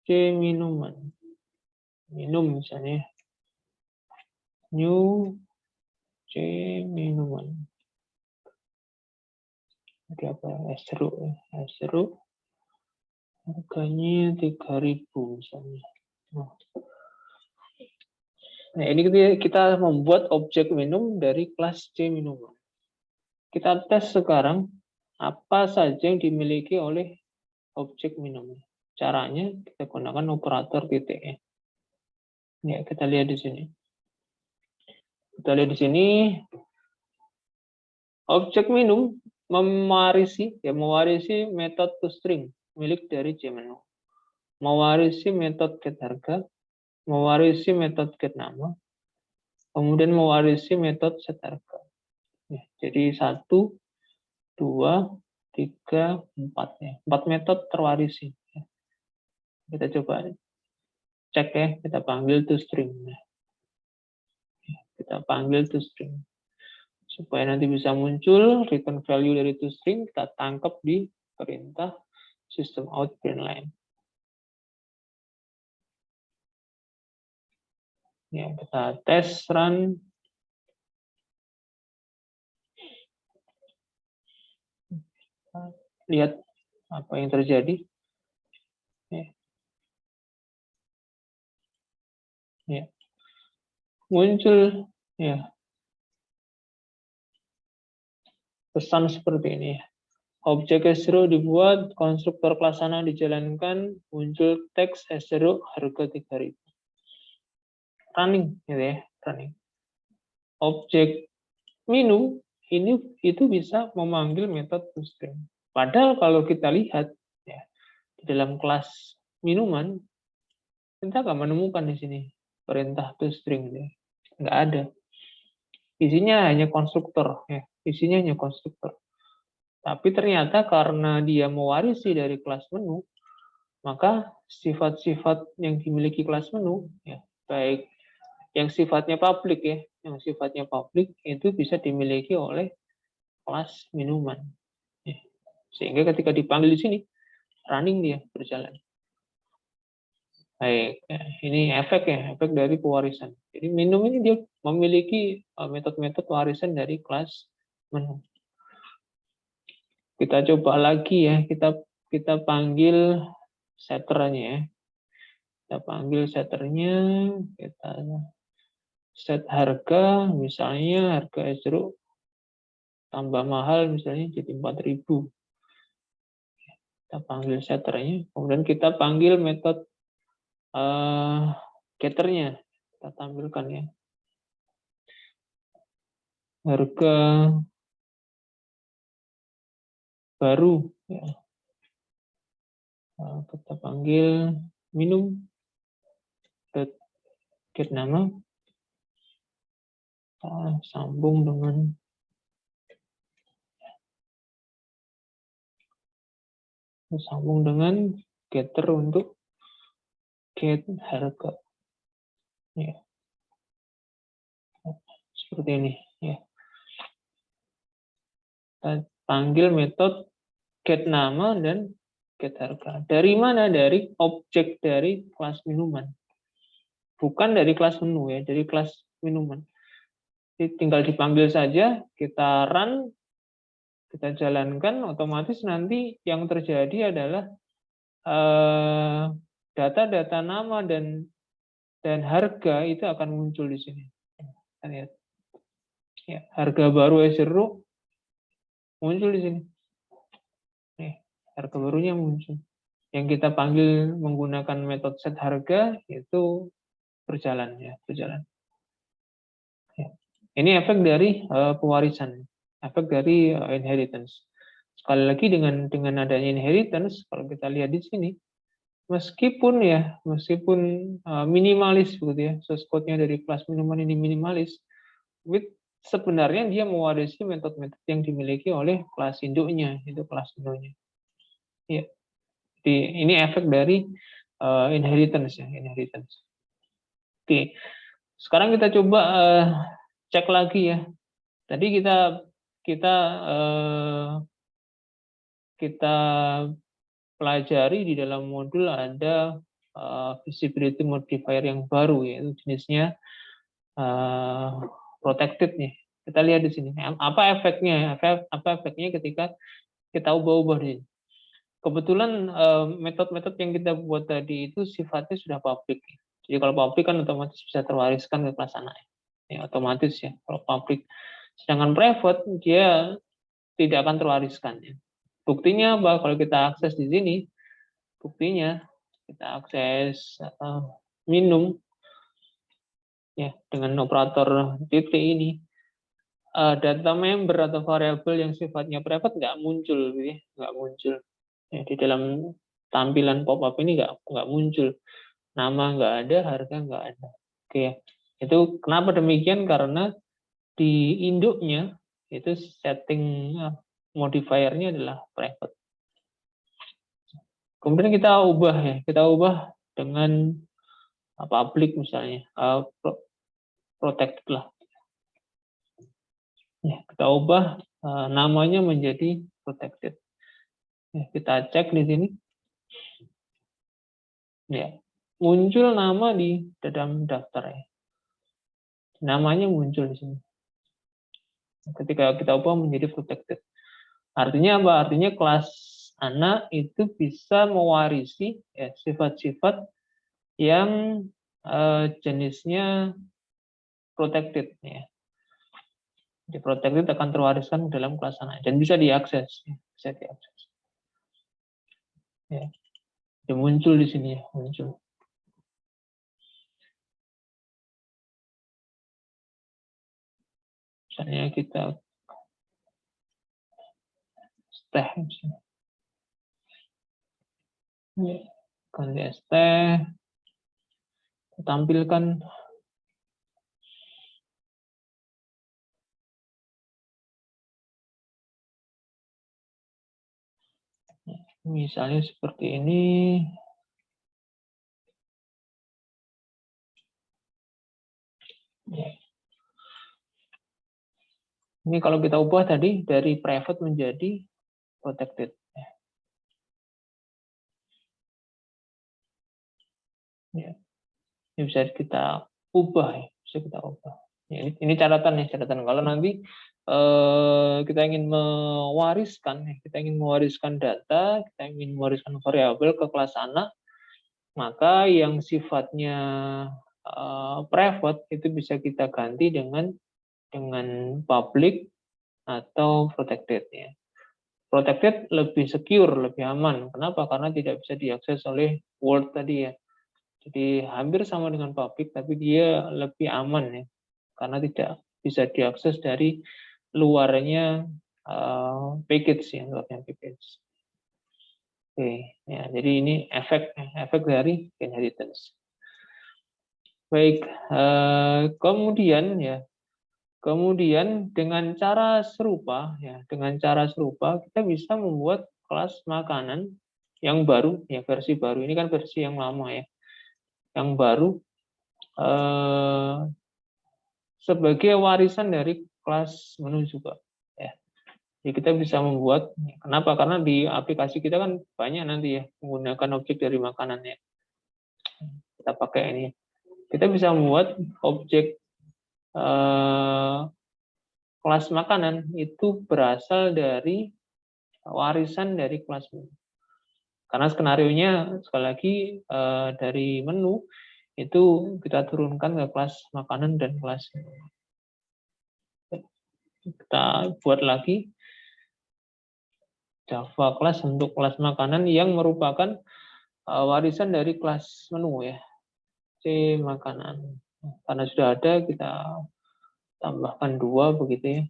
C minuman. Minum misalnya. New C minuman. Ada apa? Es jeruk. Es jeruk. Harganya 3.000 misalnya. Nah, ini kita membuat objek minum dari kelas C minuman. Kita tes sekarang apa saja yang dimiliki oleh objek minum. Caranya kita gunakan operator titik. Ya, kita lihat di sini. Kita lihat di sini objek minum mewarisi metode toString milik dari JMenu. Mewarisi metode getHarga, mewarisi metode getNama, kemudian mewarisi metode setHarga. Ya, jadi 1, 2, 3, 4 ya. 4 metode terwarisi. Ya. Kita coba cek ya, kita panggil toString. Ya. Kita panggil toString. Supaya nanti bisa muncul return value dari toString, kita tangkap di perintah system out println. Ya, kita tes run. Lihat apa yang terjadi. Ya. Ya. Muncul ya pesan seperti ini. Objek S0 dibuat, konstruktor kelas anak dijalankan, muncul teks S0 harga 3.000. Running gitu ya, running. Objek minum itu bisa memanggil metode toString. Padahal kalau kita lihat ya, di dalam kelas minuman kita nggak menemukan di sini perintah toString, ya. Nggak ada. Isinya hanya konstruktor, ya. Isinya hanya konstruktor. Tapi ternyata karena dia mewarisi dari kelas menu, maka sifat-sifat yang dimiliki kelas menu, ya, baik yang sifatnya publik ya, yang sifatnya publik itu bisa dimiliki oleh kelas minuman. Ya. Sehingga ketika dipanggil di sini, running dia berjalan. Baik, ya, ini efek ya, efek dari pewarisan. Jadi minum ini dia memiliki metode-metode warisan dari kelas menu. Kita coba lagi ya, kita panggil setternya ya. Kita panggil setternya, kita set harga, misalnya harga es jeruk tambah mahal misalnya jadi 4.000. Kita panggil setternya, kemudian kita panggil metode getternya, kita tampilkan ya. Harga baru ya. Kita panggil minum, get nama, kita sambung dengan getter untuk get harga ya. Seperti ini ya. Kita panggil metode get nama dan get harga. Dari mana? Dari objek dari kelas minuman. Bukan dari kelas menu ya, dari kelas minuman. Jadi tinggal dipanggil saja, kita run, kita jalankan, otomatis nanti yang terjadi adalah data-data nama dan harga itu akan muncul di sini. Kita lihat. Ya, harga baru es jeruk muncul di sini. Nih, harga barunya muncul. Yang kita panggil menggunakan metode set harga itu berjalan ya, berjalan. Ya. Ini efek dari pewarisan, efek dari inheritance. Sekali lagi dengan adanya inheritance, kalau kita lihat di sini, meskipun minimalis begitu ya, source code-nya dari kelas minuman ini minimalis, sebenarnya dia mewarisi metode-metode yang dimiliki oleh kelas induknya, itu kelas menunya. Ya. Jadi ini efek dari inheritance ya, inheritance. Oke. Sekarang kita coba cek lagi ya. Tadi kita pelajari di dalam modul ada visibility modifier yang baru yaitu jenisnya protected nih. Kita lihat di sini. Apa efeknya? Apa efeknya ketika kita ubah-ubah di sini? Kebetulan metode-metode yang kita buat tadi itu sifatnya sudah publik. Jadi kalau publik kan otomatis bisa terwariskan ke kelas anak. Ya, otomatis ya. Kalau publik. Sedangkan private dia tidak akan terwariskan. Ya. Buktinya apa? Kalau kita akses di sini, buktinya kita akses minum ya dengan operator titik ini. Data member atau variabel yang sifatnya private nggak muncul, gitu ya. Nggak muncul. Ya, di dalam tampilan pop-up ini nggak muncul. Nama nggak ada, harga nggak ada. Oke, itu kenapa demikian? Karena di induknya itu setting modifiernya adalah private. Kemudian kita ubah dengan public misalnya, protected lah. Ya, kita ubah namanya menjadi protected. Ya, kita cek di sini. Ya, muncul nama di dalam daftar ya. Namanya muncul di sini. Ketika kita ubah menjadi protected. Artinya apa? Artinya kelas anak itu bisa mewarisi ya, sifat-sifat yang jenisnya protected ya. Jadi protected akan terwariskan dalam kelas anak dan bisa diakses, ya. Bisa diakses. Ya. Dia muncul di sini ya, muncul. Misalnya kita teh misalnya. Ganti es teh, tampilkan misalnya seperti ini. Ini kalau kita ubah tadi dari private menjadi protected. Ya, ini bisa kita ubah, ya. Bisa kita ubah. Ya, ini catatan ya, catatan. Kalau nanti kita ingin mewariskan data, kita ingin mewariskan variabel ke kelas anak, maka yang sifatnya private itu bisa kita ganti dengan public atau protected ya. Protected lebih secure, lebih aman. Kenapa? Karena tidak bisa diakses oleh world tadi ya. Jadi hampir sama dengan public, tapi dia lebih aman ya, karena tidak bisa diakses dari luarnya package ya, luarnya package. Oke, ya, jadi ini efek dari inheritance. Baik, kemudian dengan cara serupa kita bisa membuat kelas makanan yang baru ya, versi baru. Ini kan versi yang lama ya. Yang baru sebagai warisan dari kelas menu juga ya. Jadi kita bisa membuat, kenapa? Karena di aplikasi kita kan banyak nanti ya menggunakan objek dari makanan ya. Kita pakai ini. Kita bisa membuat objek kelas makanan itu berasal dari warisan dari kelas menu. Karena skenarionya sekali lagi dari menu itu kita turunkan ke kelas makanan dan kelas menu. Kita buat lagi Java class untuk kelas makanan yang merupakan warisan dari kelas menu ya. C makanan. Karena sudah ada, kita tambahkan 2 begitu ya.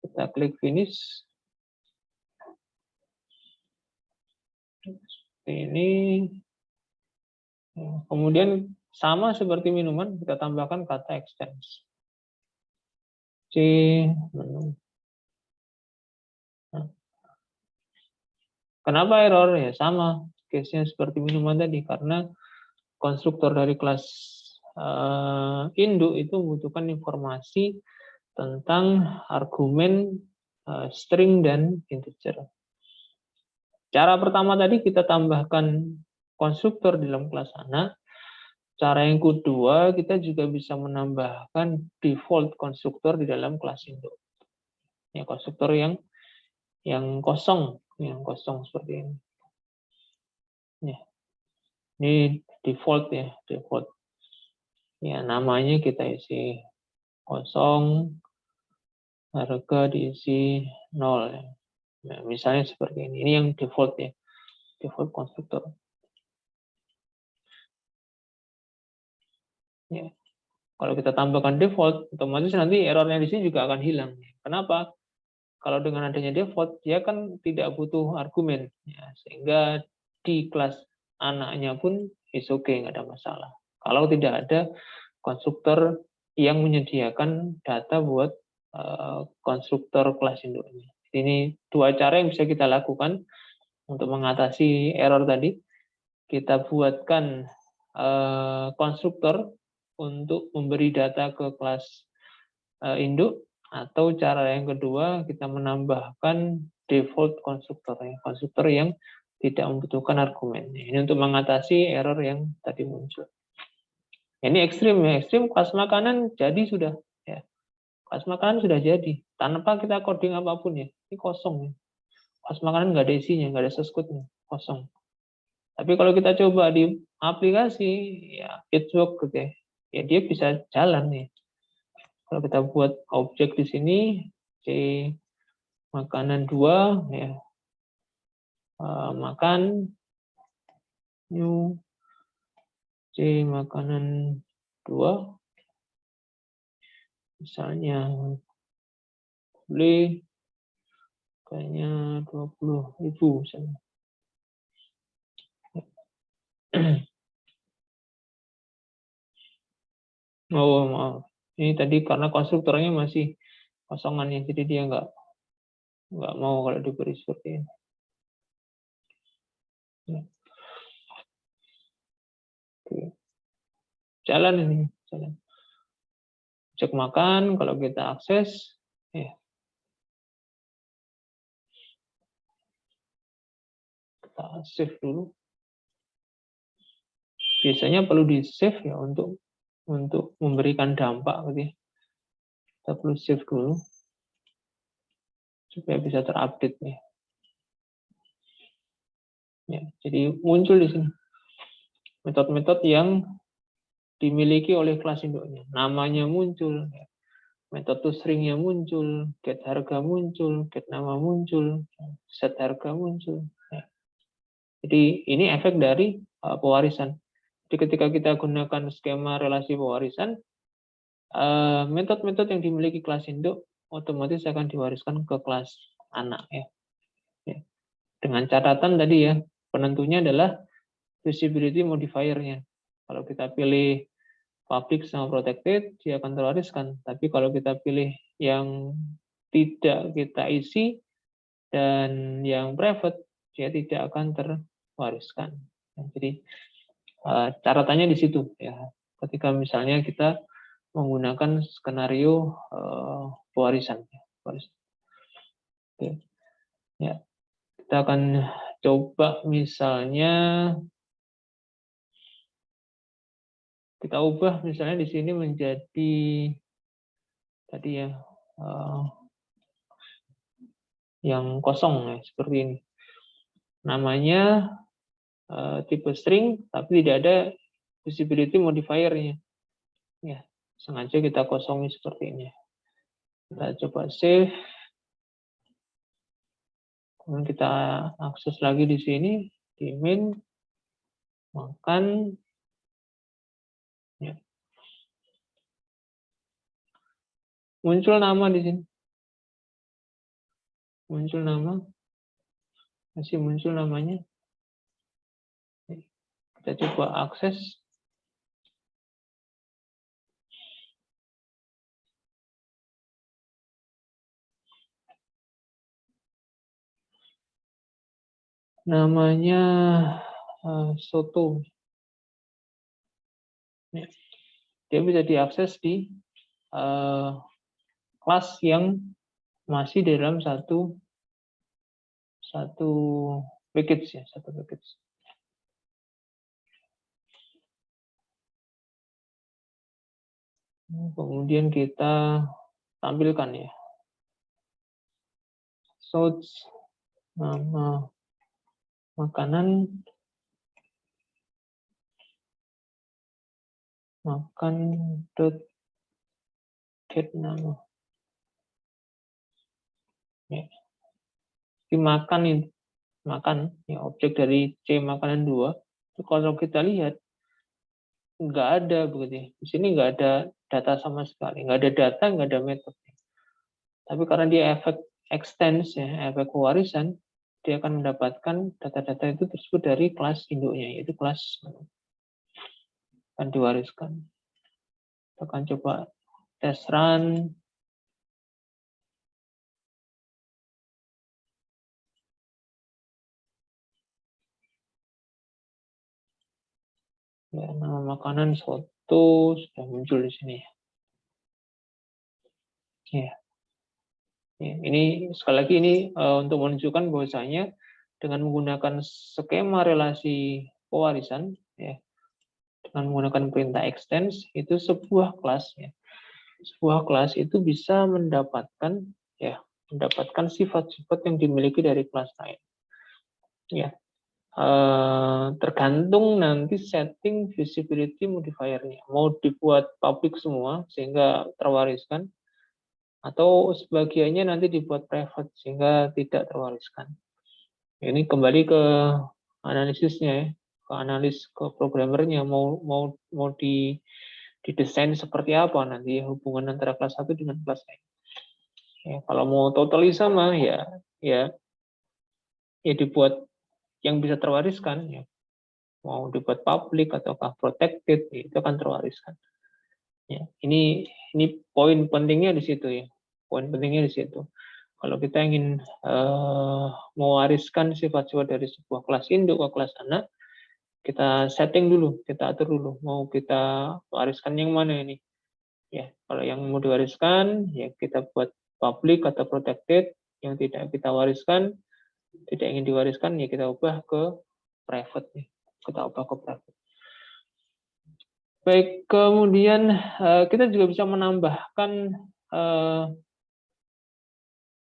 Kita klik finish. Seperti ini. Kemudian sama seperti minuman, kita tambahkan kata extends. C menu. Nah. Kenapa error? Ya sama, case-nya seperti minuman tadi, karena konstruktor dari kelas induk itu membutuhkan informasi tentang argumen string dan integer. Cara pertama tadi kita tambahkan konstruktor di dalam kelas anak. Cara yang kedua, kita juga bisa menambahkan default konstruktor di dalam kelas induk. Ya, konstruktor yang kosong seperti ini. Ya. Ini default ya, default. Ya, namanya kita isi kosong, harga diisi 0 ya. Nah, misalnya seperti ini. Ini yang default ya, default konstruktor. Ya. Kalau kita tambahkan default, otomatis nanti errornya di sini juga akan hilang. Kenapa? Kalau dengan adanya default, dia kan tidak butuh argumen, ya, sehingga di kelas anaknya pun is okay, nggak ada masalah. Kalau tidak ada konstruktor yang menyediakan data buat konstruktor kelas induknya. Ini 2 cara yang bisa kita lakukan untuk mengatasi error tadi. Kita buatkan konstruktor untuk memberi data ke kelas induk, atau cara yang kedua kita menambahkan default konstruktor yang tidak membutuhkan argumen. Ini untuk mengatasi error yang tadi muncul. Ini ekstrim ya, ekstrim kelas makanan jadi sudah ya. Kelas makanan sudah jadi tanpa kita coding apapun ya. Ini kosong ya. Kelas makanan nggak ada isinya, nggak ada source code-nya, kosong. Tapi kalau kita coba di aplikasi ya it work gitu ya. Ya dia bisa jalan nih. Kalau kita buat objek di sini C makanan 2 ya. Makan new C makanan 2 misalnya beli Kayaknya 20.000 misalnya. Oh, maaf. Ini tadi karena konstruktornya masih kosongan ya, jadi dia nggak mau kalau diberi seperti ini. Oke. Jalan ini, jalan. Cek makan, kalau kita akses, ya. Kita save dulu. Biasanya perlu di save ya untuk memberikan dampak gitu ya. Kita perlu save dulu supaya bisa terupdate nih. Ya, jadi muncul di sini metode-metode yang dimiliki oleh kelas induknya. Namanya muncul, ya. Metode stringnya muncul, get harga muncul, get nama muncul, set harga muncul. Ya. Jadi ini efek dari pewarisan. Jadi ketika kita gunakan skema relasi pewarisan, metode-metode yang dimiliki kelas induk otomatis akan diwariskan ke kelas anak ya. Dengan catatan tadi ya, penentunya adalah visibility modifier-nya. Kalau kita pilih public sama protected, dia akan terwariskan. Tapi kalau kita pilih yang tidak kita isi dan yang private, dia tidak akan terwariskan. Jadi catatannya di situ ya. Ketika misalnya kita menggunakan skenario pewarisan. Oke. Ya, kita akan coba misalnya kita ubah misalnya di sini menjadi tadi ya yang kosong ya seperti ini. Namanya tipe string tapi tidak ada visibility modifier-nya. Ya, sengaja kita kosongi seperti ini. Kita coba save. Kemudian kita akses lagi di sini di main makan. Ya. Muncul nama di sini. Muncul nama. Masih muncul namanya. Kita coba akses. Namanya soto. Ya. Dia bisa diakses di kelas yang masih dalam satu package ya, satu package. Kemudian kita tampilkan ya. Search nama makanan, makan get nama. Ya. Dimakan ini, makan ya objek dari C makanan 2. Itu kalau kita lihat nggak ada begitu. Di sini nggak ada data sama sekali, nggak ada data, nggak ada metode. Tapi karena dia efek extends ya, efek pewarisan, dia akan mendapatkan data-data itu tersebut dari kelas induknya, yaitu kelas akan diwariskan. Kita akan coba test run. Ya, nama makanan soto sudah muncul di sini. Ya. Ya, ini sekali lagi ini untuk menunjukkan bahwasanya dengan menggunakan skema relasi pewarisan, ya, dengan menggunakan perintah extends itu sebuah kelas, ya, sebuah kelas itu bisa mendapatkan sifat-sifat yang dimiliki dari kelas lain. Ya, tergantung nanti setting visibility modifier-nya. Mau dibuat public semua sehingga terwariskan, atau sebagiannya nanti dibuat private sehingga tidak terwariskan. Ini kembali ke analisisnya ya, ke analis ke programmernya mau didesain seperti apa nanti hubungan antara kelas 1 dengan kelas lain. Ya, kalau mau totally sama ya ya dibuat yang bisa terwariskan, ya mau dibuat public ataukah protected, itu akan terwariskan. Ya, ini poin pentingnya di situ ya. Poin pentingnya di situ. Kalau kita ingin mewariskan sifat-sifat dari sebuah kelas induk ke kelas anak, kita setting dulu, kita atur dulu, mau kita wariskan yang mana ini. Ya, kalau yang mau diwariskan, ya kita buat public atau protected. Yang tidak kita wariskan, tidak ingin diwariskan, ya kita ubah ke private. Ya. Kita ubah ke private. Baik, kemudian kita juga bisa menambahkan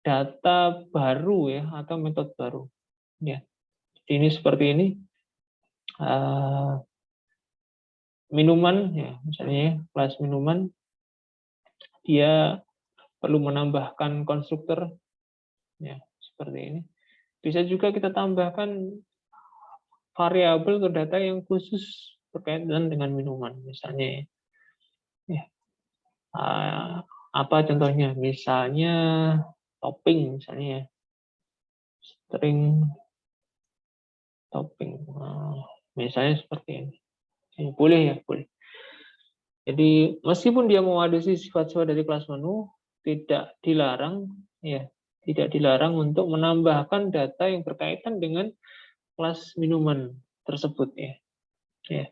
data baru ya, atau metode baru. Ya, ini seperti ini. Minuman, ya, misalnya kelas minuman, dia perlu menambahkan konstruktor, ya, seperti ini. Bisa juga kita tambahkan variabel atau data yang khusus berkaitan dengan minuman, misalnya. Ya, apa contohnya? Misalnya topping, misalnya string topping, misalnya seperti ini. Ya, boleh ya, boleh. Jadi meskipun dia mewadisi sifat-sifat dari kelas menu, tidak dilarang, ya, tidak dilarang untuk menambahkan data yang berkaitan dengan kelas minuman tersebut, ya. Ya.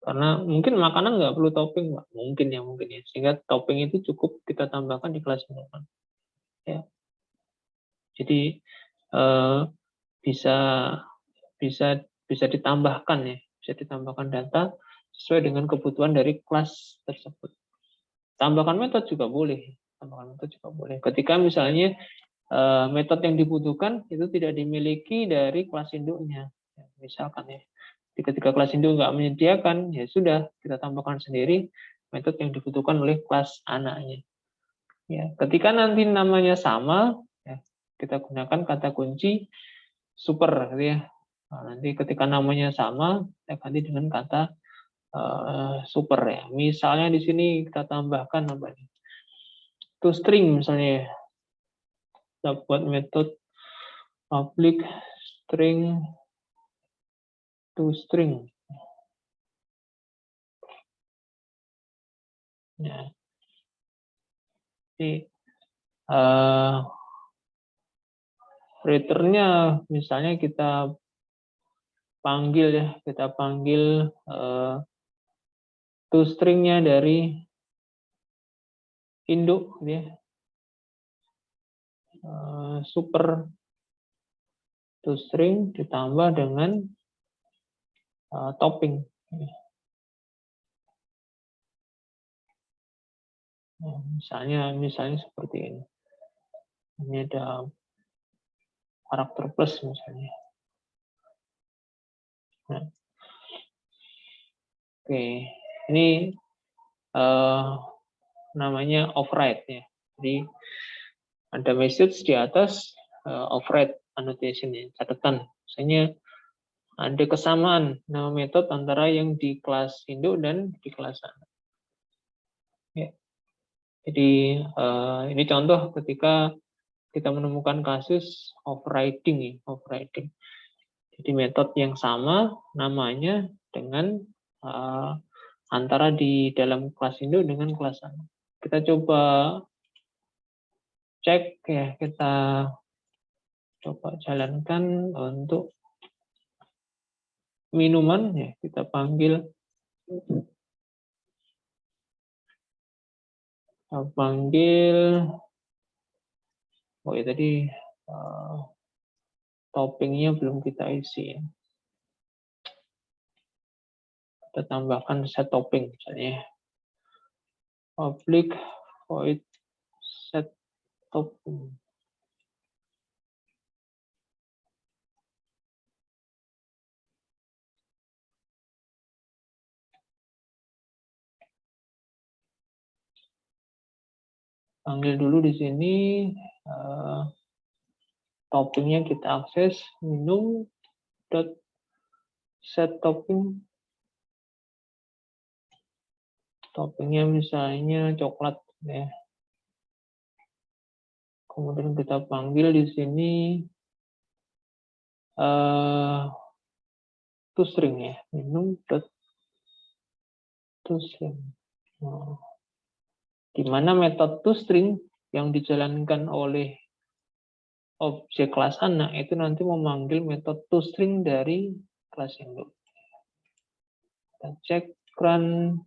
Karena mungkin makanan nggak perlu topping, Pak. Mungkin ya, sehingga topping itu cukup kita tambahkan di kelas minuman. Ya. Jadi bisa bisa ditambahkan ya, bisa ditambahkan data sesuai dengan kebutuhan dari kelas tersebut. Tambahkan metode juga boleh, tambahkan metode juga boleh. Ketika misalnya metode yang dibutuhkan itu tidak dimiliki dari kelas induknya, ya, misalkan ya. Ketika kelas induk nggak menyediakan, ya sudah kita tambahkan sendiri metode yang dibutuhkan oleh kelas anaknya. Ya, ketika nanti namanya sama, ya, kita gunakan kata kunci super, gitu ya. Nah, nanti ketika namanya sama, kita ganti dengan kata super ya. Misalnya di sini kita tambahkan apa nih? ToString misalnya, kita buat metode public string ToString. Ya. Jadi returnnya misalnya kita panggil ya, kita panggil ToString-nya dari induk, ya. Super ToString ditambah dengan topping. Nah, misalnya seperti ini. Ini ada karakter plus misalnya. Nah, oke, ini namanya override ya. Jadi ada message di atas override annotation ya, catatan. Misalnya ada kesamaan nama metode antara yang di kelas induk dan di kelas anak. Ya. Jadi ini contoh ketika kita menemukan kasus overriding ya, overriding. Jadi metode yang sama namanya dengan antara di dalam kelas induk dengan kelas anak. Kita coba cek ya, kita coba jalankan untuk minuman ya, kita panggil oh ya tadi toppingnya belum kita isi ya. Kita tambahkan set topping misalnya. Public void set topping. Panggil dulu di sini toppingnya kita akses minum dot set topping. Toppingnya misalnya coklat ya. Kemudian kita panggil di sini toString ya, minum.toString. Nah, di mana metode toString yang dijalankan oleh objek kelas anak itu nanti memanggil metode toString dari kelas induk. Kita cek run.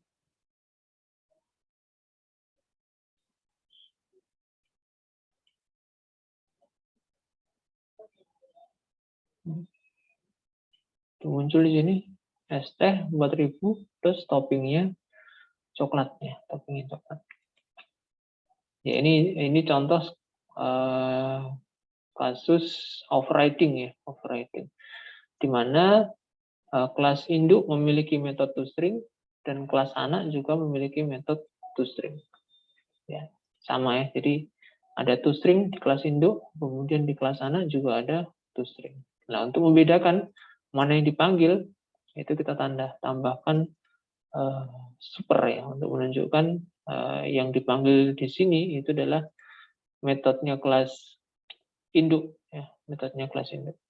Muncul di sini ST 4000 terus toppingnya coklatnya, toppingnya coklat. Ya ini contoh kasus overriding ya, overriding. Di mana kelas induk memiliki metode toString dan kelas anak juga memiliki metode toString. Ya, sama ya. Jadi ada toString di kelas induk, kemudian di kelas anak juga ada toString. Nah, untuk membedakan mana yang dipanggil, itu kita tambahkan super ya, untuk menunjukkan yang dipanggil di sini itu adalah metodenya kelas induk ya, metodenya kelas induk.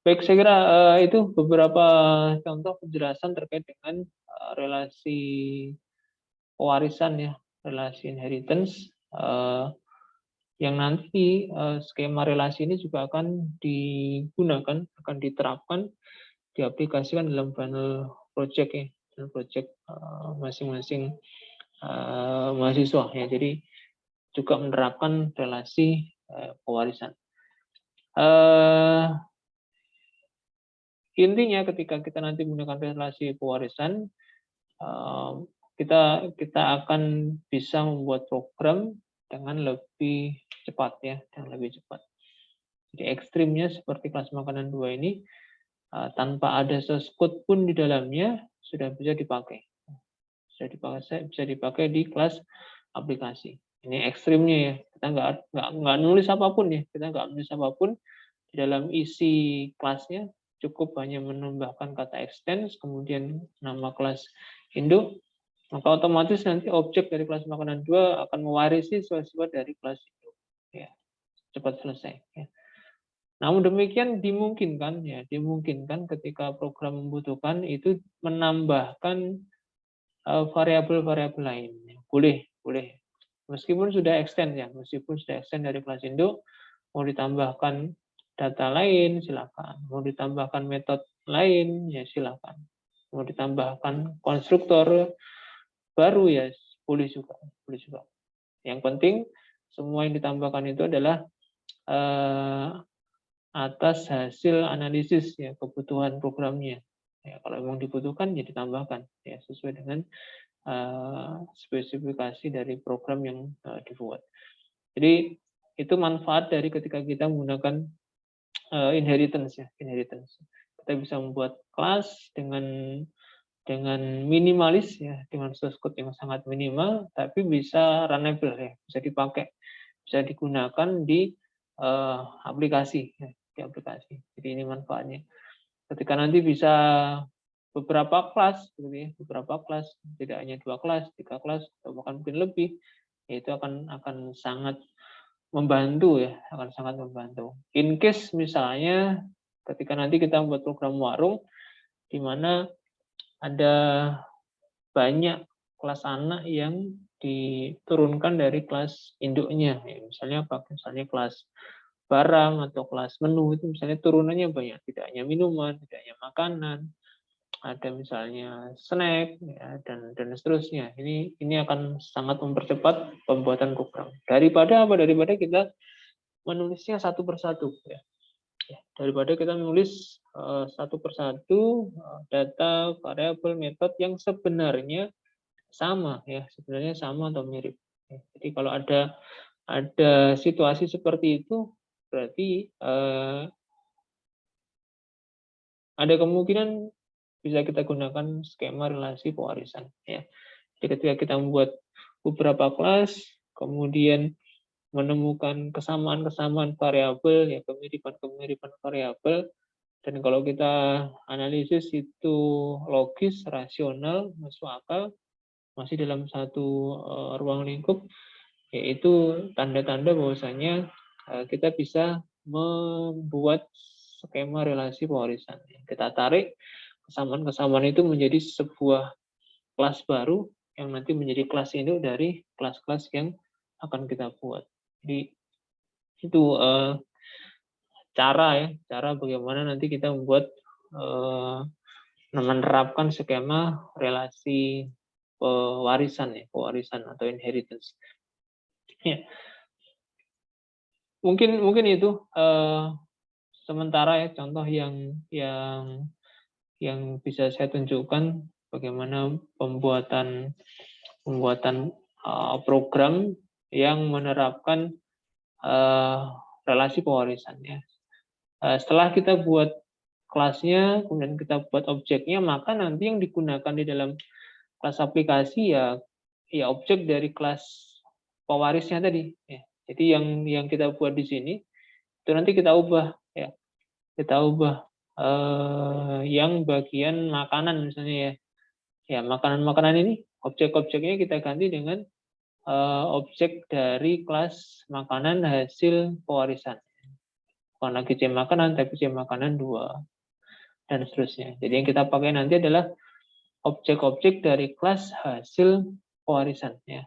Baik, saya kira itu beberapa contoh penjelasan terkait dengan relasi pewarisan ya, relasi inheritance, yang nanti skema relasi ini juga akan digunakan, akan diterapkan, diaplikasikan dalam final project ya, dalam project masing-masing mahasiswa ya. Jadi juga menerapkan relasi pewarisan. Intinya ketika kita nanti menggunakan relasi pewarisan, kita akan bisa membuat program dengan lebih cepat ya, dengan lebih cepat. Jadi ekstrimnya seperti kelas makanan 2 ini, tanpa ada source code pun di dalamnya sudah bisa dipakai. Bisa dipakai di kelas aplikasi. Ini ekstrimnya ya, kita nggak nulis apapun ya, kita nggak nulis apapun di dalam isi kelasnya, cukup hanya menambahkan kata extends, kemudian nama kelas induk, maka otomatis nanti objek dari kelas makanan 2 akan mewarisi sifat-sifat dari kelas induk. Ya, cepat selesai. Ya. Namun demikian dimungkinkan ketika program membutuhkan itu menambahkan variabel-variabel lain. Boleh. Meskipun sudah extend dari kelas induk, mau ditambahkan data lain, silakan. Mau ditambahkan metode lain, ya silakan. Mau ditambahkan konstruktor baru, ya boleh juga. Yang penting semua yang ditambahkan itu adalah atas hasil analisis ya, kebutuhan programnya. Ya, kalau memang dibutuhkan, ya ditambahkan ya sesuai dengan spesifikasi dari program yang dibuat. Jadi itu manfaat dari ketika kita menggunakan inheritance. Kita bisa membuat kelas dengan minimalis ya, dengan source code yang sangat minimal, tapi bisa runnable ya, bisa dipakai, bisa digunakan di aplikasi ya, di aplikasi. Jadi ini manfaatnya. Ketika nanti bisa beberapa kelas, beberapa kelas, tidak hanya 2 kelas, 3 kelas, atau bahkan mungkin lebih, ya itu akan sangat membantu ya, akan sangat membantu. In case misalnya ketika nanti kita membuat program warung di mana ada banyak kelas anak yang diturunkan dari kelas induknya, ya, misalnya kelas barang atau kelas menu itu misalnya turunannya banyak, tidak hanya minuman, tidak hanya makanan, ada misalnya snack ya, dan seterusnya. Ini akan sangat mempercepat pembuatan program. Daripada kita menulisnya satu persatu ya. Daripada kita menulis satu persatu data, variabel, metode yang sebenarnya sama ya, atau mirip. Jadi kalau ada situasi seperti itu, berarti ada kemungkinan bisa kita gunakan skema relasi pewarisan ya. Jadi ketika kita membuat beberapa kelas, kemudian menemukan kesamaan-kesamaan variabel ya, kemiripan variabel, dan kalau kita analisis itu logis, rasional, masuk akal, masih dalam satu ruang lingkup, yaitu tanda-tanda bahwasanya kita bisa membuat skema relasi pewarisan. Kita tarik kesamaan-kesamaan itu menjadi sebuah kelas baru yang nanti menjadi kelas induk dari kelas-kelas yang akan kita buat. Jadi itu cara bagaimana nanti kita membuat menerapkan skema relasi pewarisan atau inheritance. Ya, mungkin itu sementara ya contoh yang bisa saya tunjukkan bagaimana pembuatan program yang menerapkan relasi pewarisan ya. Setelah kita buat kelasnya, kemudian kita buat objeknya, maka nanti yang digunakan di dalam kelas aplikasi ya objek dari kelas pewarisnya tadi. Ya. Jadi yang kita buat di sini itu nanti kita ubah ya, kita ubah yang bagian makanan misalnya ya. Ya makanan-makanan ini objek-objeknya kita ganti dengan objek dari kelas makanan hasil pewarisan. Bukan lagi C makanan, tapi C makanan 2, dan seterusnya. Jadi yang kita pakai nanti adalah objek-objek dari kelas hasil pewarisan. Ya.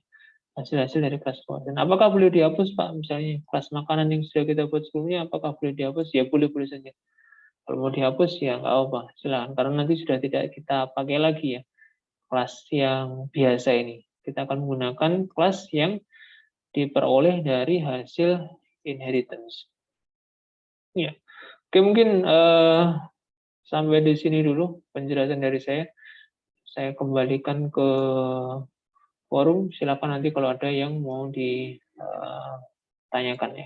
Hasil-hasil dari kelas pewarisan. Apakah boleh dihapus, Pak? Misalnya kelas makanan yang sudah kita buat sebelumnya, apakah boleh dihapus? Ya boleh-boleh saja. Kalau mau dihapus, ya nggak apa-apa. Silakan. Karena nanti sudah tidak kita pakai lagi ya kelas yang biasa ini. Kita akan menggunakan kelas yang diperoleh dari hasil inheritance. Ya, oke mungkin sampai di sini dulu penjelasan dari saya. Saya kembalikan ke forum. Silakan nanti kalau ada yang mau ditanyakan ya.